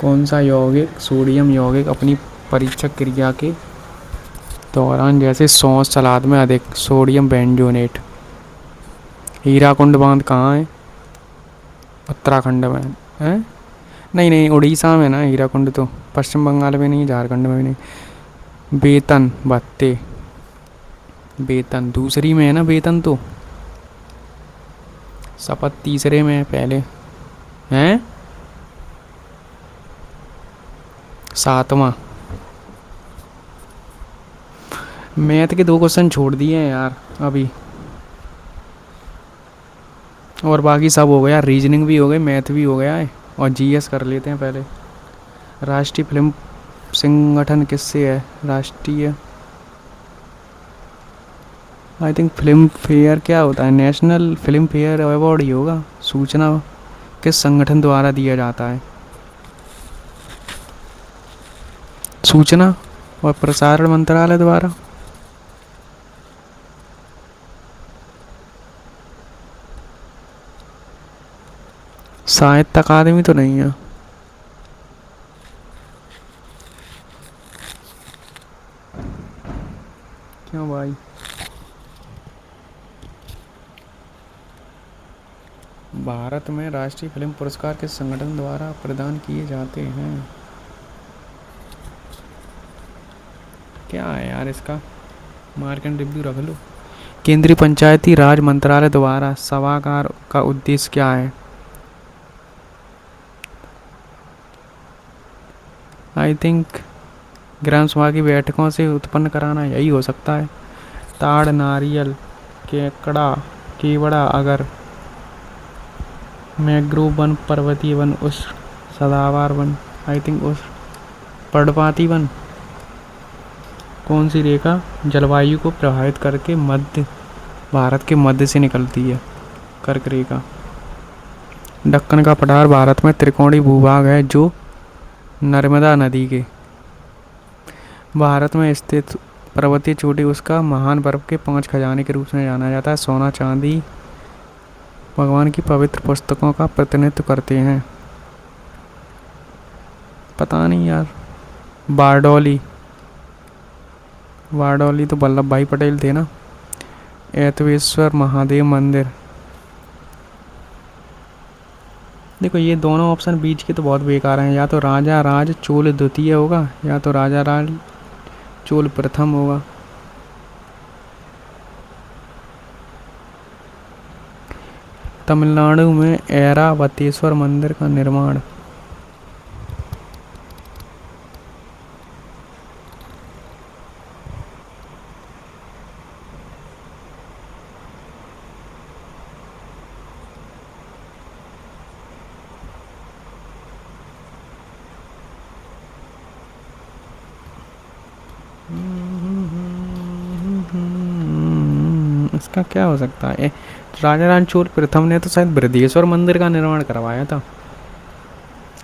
कौन सा यौगिक सोडियम यौगिक अपनी परीक्षक क्रिया के दौरान, जैसे सॉस सलाद में अधिक सोडियम बेंजोनेट। हीराकुंड बांध कहाँ है? उत्तराखंड में है? नहीं नहीं, उड़ीसा में ना हीराकुंड तो। पश्चिम बंगाल में नहीं, झारखंड में भी नहीं। वेतन भत्ते, वेतन दूसरी में है ना वेतन तो। शपथ तीसरे में है, पहले हैं 7वां। मैथ के 2 क्वेश्चन छोड़ दिए हैं यार अभी, और बाकी सब हो गया। रीजनिंग भी हो गई, मैथ भी हो गया है, और जीएस कर लेते हैं पहले। राष्ट्रीय फिल्म संगठन किससे है? राष्ट्रीय, आई थिंक फिल्म फेयर क्या होता है? नेशनल फिल्म फेयर अवार्ड ही होगा। सूचना किस संगठन द्वारा दिया जाता है? सूचना और प्रसारण मंत्रालय द्वारा। साहित्य अकादमी तो नहीं है। क्यों भाई? भारत में राष्ट्रीय फिल्म पुरस्कार किस संगठन द्वारा प्रदान किए जाते हैं? क्या है यार इसका? मार्क एंड रिव्यू रख लो। केंद्रीय पंचायती राज मंत्रालय द्वारा सभागार का उद्देश्य क्या है? आई थिंक ग्राम सभा की बैठकों से उत्पन्न कराना, यही हो सकता है। ताड़, नारियल, केकड़ा, केवड़ा, अगर, मैंग्रोव वन, पर्वतीय वन, उष्ण सदाबहार वन, आई थिंक उष्ण पर्णपाती वन। कौन सी रेखा जलवायु को प्रभावित करके मध्य भारत के मध्य से निकलती है? कर्क रेखा। दक्कन का पठार भारत में त्रिकोणीय भूभाग है जो नर्मदा नदी के भारत में स्थित पर्वतीय चोटी उसका महान बर्फ के 5 खजाने के रूप में जाना जाता है। सोना चांदी भगवान की पवित्र पुस्तकों का प्रतिनिधित्व करते हैं। पता नहीं यार। बारडोली, बारडोली तो वल्लभ भाई पटेल थे ना। एतवेश्वर महादेव मंदिर। देखो ये दोनों ऑप्शन बीच के तो बहुत बेकार हैं। या तो राजा राज चोल द्वितीय होगा, या तो राजा राज चोल प्रथम होगा। तमिलनाडु में ऐरावतेश्वर मंदिर का निर्माण इसका क्या हो सकता है? राजा रणछोड़ प्रथम ने तो शायद बृहदेश्वर मंदिर का निर्माण करवाया था।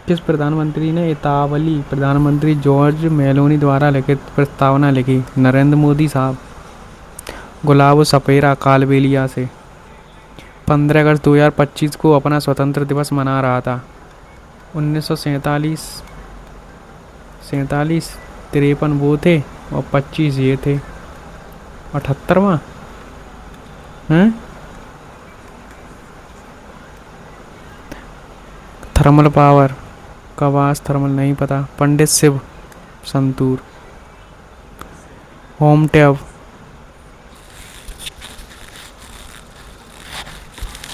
किस प्रधानमंत्री ने इतावली प्रधानमंत्री जॉर्ज मेलोनी द्वारा लिखित प्रस्तावना लिखी? नरेंद्र मोदी साहब। गुलाब सपेरा कालबेलिया से। 15 अगस्त 2025 को अपना स्वतंत्र दिवस मना रहा था। 1947, 47, 53 वो थे और 25 ये थे। 78वां हैं। थर्मल पावर कवास थर्मल नहीं पता। Pandit Shiv santoor. Home tab,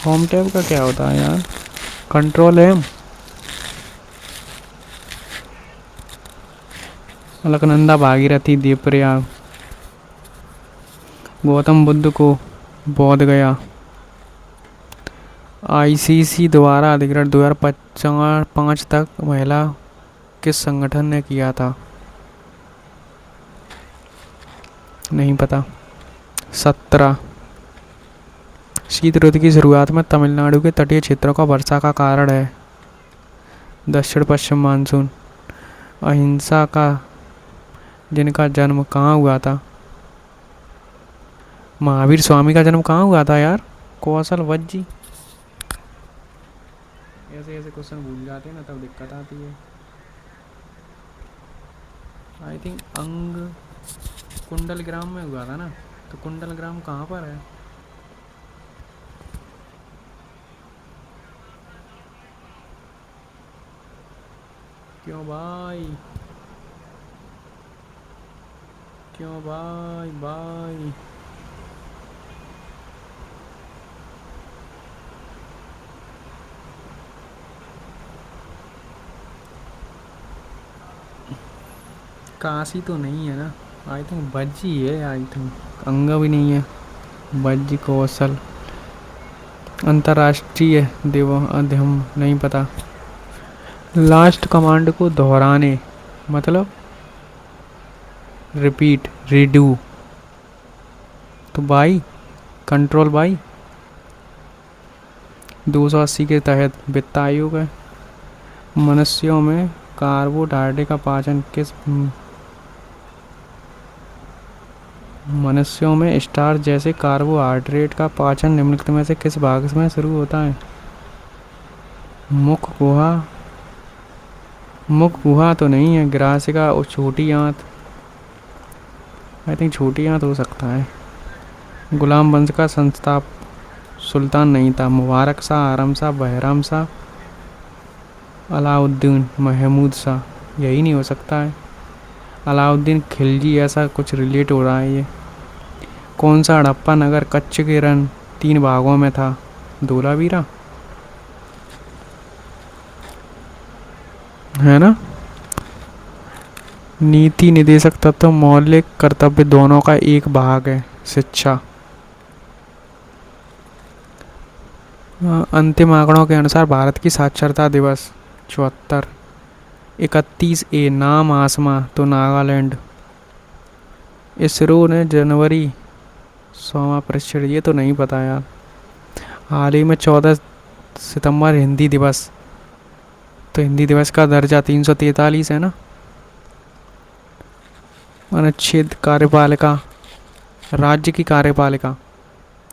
home tab का क्या होता है यार? Control M. अलकनंदा भागीरथी देवप्रयाग। गौतम बुद्ध को बोध गया। आईसीसी द्वारा अधिग्रहण 2005 तक महिला किस संगठन ने किया था? नहीं पता। 17। शीत ऋतु की शुरुआत में तमिलनाडु के तटीय क्षेत्रों का वर्षा का कारण है? दक्षिण पश्चिम मानसून। अहिंसा का जिनका जन्म कहाँ हुआ था? महावीर स्वामी का जन्म कहाँ हुआ था यार? कौशल वज्जी। ऐसे ऐसे क्वेश्चन भूल जाते हैं ना, तब दिक्कत आती है। आई थिंक अंग कुंडल ग्राम में हुआ था ना, तो कुंडल ग्राम कहाँ पर है? क्यों भाई, क्यों भाई भाई? काशी तो नहीं है ना, आई थिंक भज्जी है। आई थिंक अंग भी नहीं है। भज्जी कौशल। अंतर्राष्ट्रीय देव अध्यम नहीं पता। लास्ट कमांड को दोहराने मतलब रिपीट रीडू, तो बाई कंट्रोल बाई। 280 के तहत वित्त आयोग है। मनुष्यों में कार्बोहाइड्रेट का पाचन किस मनुष्यों में स्टार्च जैसे कार्बोहाइड्रेट का पाचन निम्नलिखित में से किस भाग में शुरू होता है? मुख गुहा। मुख गुहा तो नहीं है। ग्रासिका और छोटी आंत, आई थिंक छोटी आंत हो सकता है। गुलाम वंश का संस्थाप सुल्तान नहीं था। मुबारक शाह, आरम शाह, बहराम शाह, अलाउद्दीन महमूद शाह। यही नहीं हो सकता है। अलाउद्दीन खिलजी, ऐसा कुछ रिलेट हो रहा है ये। कौन सा हड़प्पा नगर कच्छ के रण 3 भागों में था? धोलावीरा है ना। नीति निदेशक तत्व मौलिक कर्तव्य दोनों का एक भाग है। शिक्षा। अंतिम आंकड़ों के अनुसार भारत की साक्षरता दिवस 74। 31A नाम आसमा तो नागालैंड। इसरो ने जनवरी 100वां परीक्षण, ये तो नहीं पता यार। हाल ही में 14 सितंबर हिंदी दिवस, तो हिंदी दिवस का दर्जा 343 है ना। अनुच्छेद कार्यपालिका, राज्य की कार्यपालिका,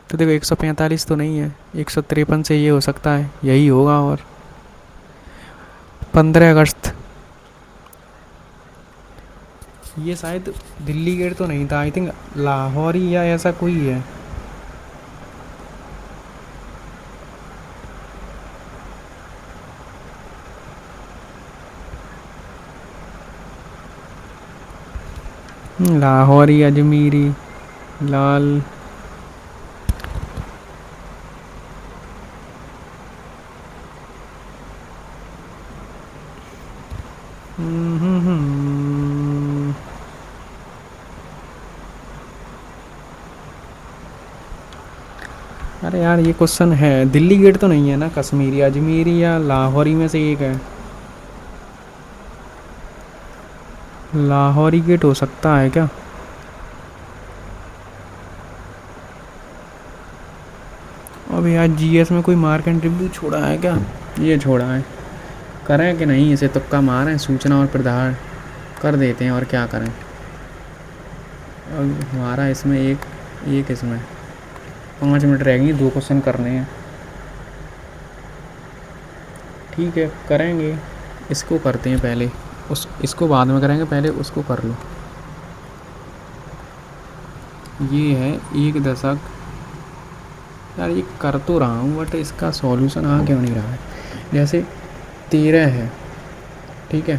तो देखो 145 तो नहीं है, 153 से ये हो सकता है, यही होगा। और 15 अगस्त, ये शायद दिल्ली गेट तो नहीं था, आई थिंक लाहौर ही या ऐसा कोई है। लाहौरी, अजमीरी, लाल। अरे यार ये क्वेश्चन है, दिल्ली गेट तो नहीं है ना, कश्मीरी, अजमीरी या लाहौरी में से एक है। लाहौरी गेट हो सकता है क्या? अब यार जीएस में कोई मार्क एंड रिव्यू छोड़ा है क्या? ये छोड़ा है, करें कि नहीं? इसे तुक्का मारें, सूचना और प्रधान कर देते हैं और क्या करें। अब हमारा इसमें एक इसमें 5 मिनट रह गई, 2 क्वेश्चन करने हैं। ठीक है, करेंगे। इसको करते हैं पहले, इसको बाद में करेंगे, पहले उसको कर लो। ये है 1 दशक। यार ये कर तो रहा हूँ बट इसका सॉल्यूशन आ क्यों नहीं रहा है? जैसे 13 है, ठीक है,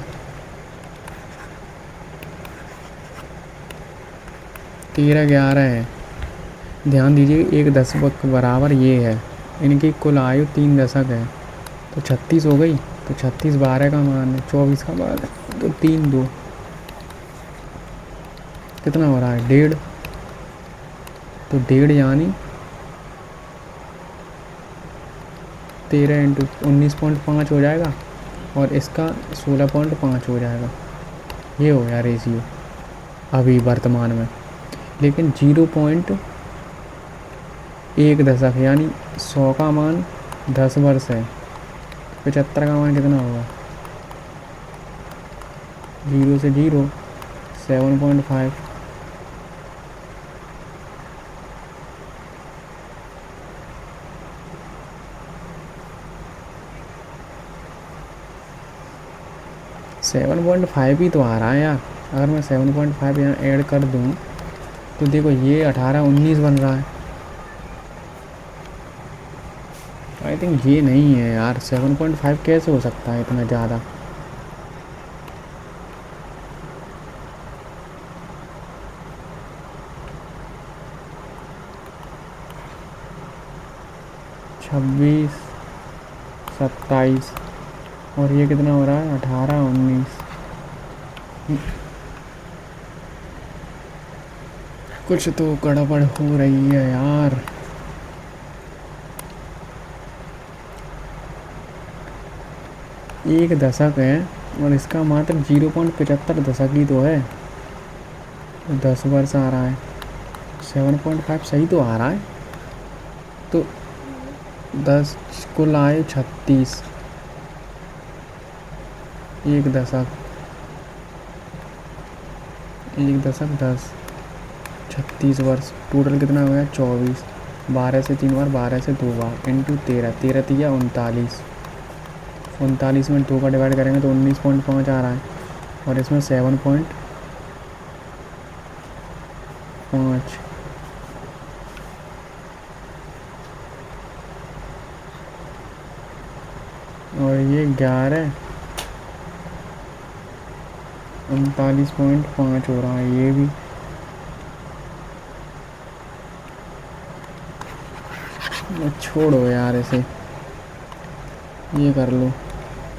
13 11 है। ध्यान दीजिए 1 दशक बराबर ये है, इनकी कुल आयु 3 दशक है, तो 36 हो गई। तो 36 12 का मान है, 24 का मान है, तो 3 2 कितना हो रहा है? 1.5। तो 1.5 यानी 13 इंटू 19.5 हो जाएगा, और इसका 16.5 हो जाएगा। ये हो गया रेशियो अभी वर्तमान में। लेकिन 0.1 दशक यानी 100 का मान 10 वर्ष है, 75 का मान कितना होगा? 0 से 0 7.5। सेवन पॉइंट फाइव ही तो आ रहा है यार। अगर मैं 7.5 यहाँ ऐड कर दूँ तो देखो ये 18 19 बन रहा है। आई थिंक ये नहीं है यार, 7.5 कैसे हो सकता है इतना ज़्यादा? छब्बीस 27 और ये कितना हो रहा है? 18 19। कुछ तो गड़बड़ हो रही है यार। एक दशक है और इसका मात्र 0.75 दशक ही तो है, 10 वर्ष आ रहा है। 7.5 सही तो आ रहा है। तो 10 कुल आए 36, 1 दशक 10 36 वर्ष, टोटल कितना हो गया? 24। 12 से 3 बार, 12 से 2 बार, इंटू 13, 13 तिया 39। 39 में 2 का डिवाइड करेंगे तो 19.5 आ रहा है, और इसमें 7.5। और ये 11 39.5 हो रहा है ये भी। छोड़ो यार इसे, ये कर लो।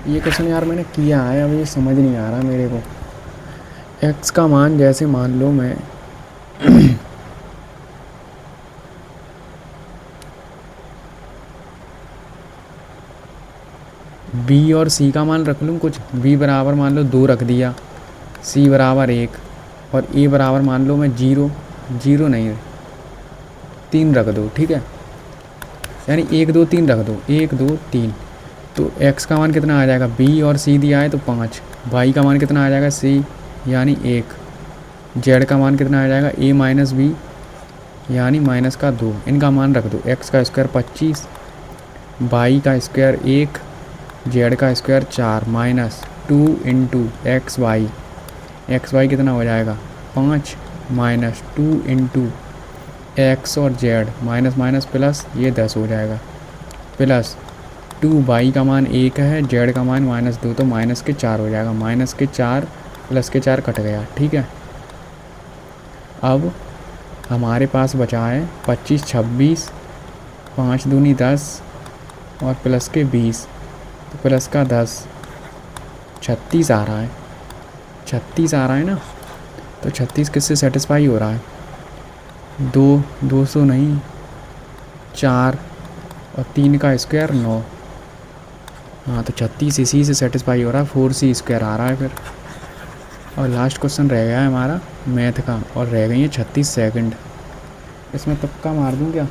ये क्वेश्चन यार मैंने किया है, अब ये समझ नहीं आ रहा मेरे को। x का मान जैसे मान लो मैं b और c का मान रख लूँ कुछ। b बराबर मान लो 2 रख दिया, c बराबर 1, और a बराबर मान लो मैं 0 नहीं 3 रख दो, ठीक है। यानी 1 2 3 रख दो, 1 2 3। तो x का मान कितना आ जाएगा? b और c दिया है तो 5। y का मान कितना आ जाएगा? c यानी 1। z का मान कितना आ जाएगा? a माइनस बी यानी माइनस का 2। इनका मान रख दो। x का स्क्वायर 25, y का स्क्वायर 1, z का square 4 minus 2 into x y कितना हो जाएगा? 5 माइनस 2 इंटू एक्स और जेड माइनस माइनस प्लस, ये 10 हो जाएगा, प्लस 2 वाई का मान 1 है, जेड का मान -2, तो माइनस के 4 हो जाएगा। माइनस के 4 प्लस के 4 कट गया, ठीक है। अब हमारे पास बचा है 25 26, 5 दूनी 10 और प्लस के 20, तो प्लस का 10, 36 आ रहा है। 36 आ रहा है ना, तो 36 किससे सेटिस्फाई हो रहा है? 200 नहीं, 4 और 3 का स्क्वायर 9। हाँ, तो 36 इसी से सेटिस्फाई हो रहा है, 4c स्क्वायर आ रहा है फिर। और लास्ट क्वेश्चन रह गया है हमारा मैथ का, और रह गई है 36 सेकंड। इसमें तुक्का मार दूँ क्या?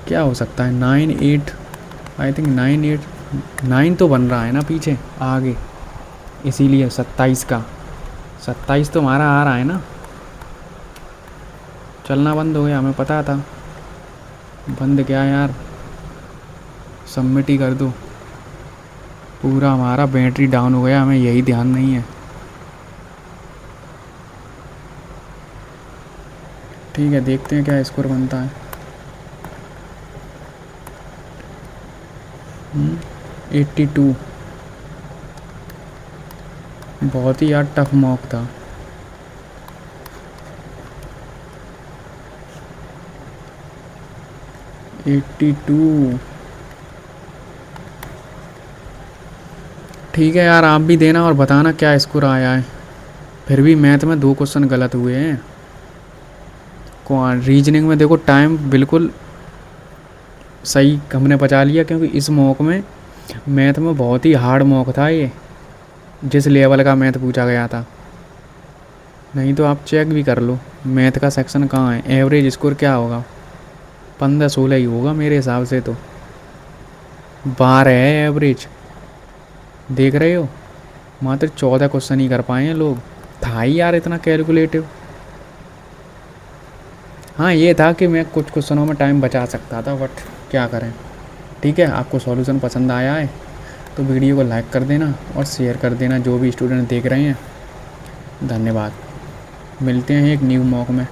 क्या हो सकता है 9 8, आई थिंक 9 8 9 तो बन रहा है ना पीछे आगे, इसीलिए 27 का 27 तो हमारा आ रहा है ना। चलना बंद हो गया, हमें पता था। बंद क्या यार, सबमिट ही कर दो। पूरा हमारा बैटरी डाउन हो गया, हमें यही ध्यान नहीं है। ठीक है, देखते हैं क्या स्कोर बनता है। 82। बहुत ही यार टफ मॉक था। 82। ठीक है यार, आप भी देना और बताना क्या स्कोर आया है। फिर भी मैथ में 2 क्वेश्चन गलत हुए हैं। रीजनिंग में देखो टाइम बिल्कुल सही हमने बचा लिया, क्योंकि इस मॉक में मैथ में बहुत ही हार्ड मॉक था ये, जिस लेवल का मैथ पूछा गया था। नहीं तो आप चेक भी कर लो मैथ का सेक्शन कहाँ है। एवरेज स्कोर क्या होगा, 15 16 ही होगा मेरे हिसाब से तो। 12 है एवरेज, देख रहे हो। मात्र 14 क्वेश्चन ही कर पाए हैं लोग। था ही यार इतना कैलकुलेटिव। हाँ ये था कि मैं कुछ क्वेश्चनों में टाइम बचा सकता था, बट क्या करें। ठीक है, आपको सॉल्यूशन पसंद आया है तो वीडियो को लाइक कर देना और शेयर कर देना जो भी स्टूडेंट देख रहे हैं। धन्यवाद। मिलते हैं एक न्यू मॉक में।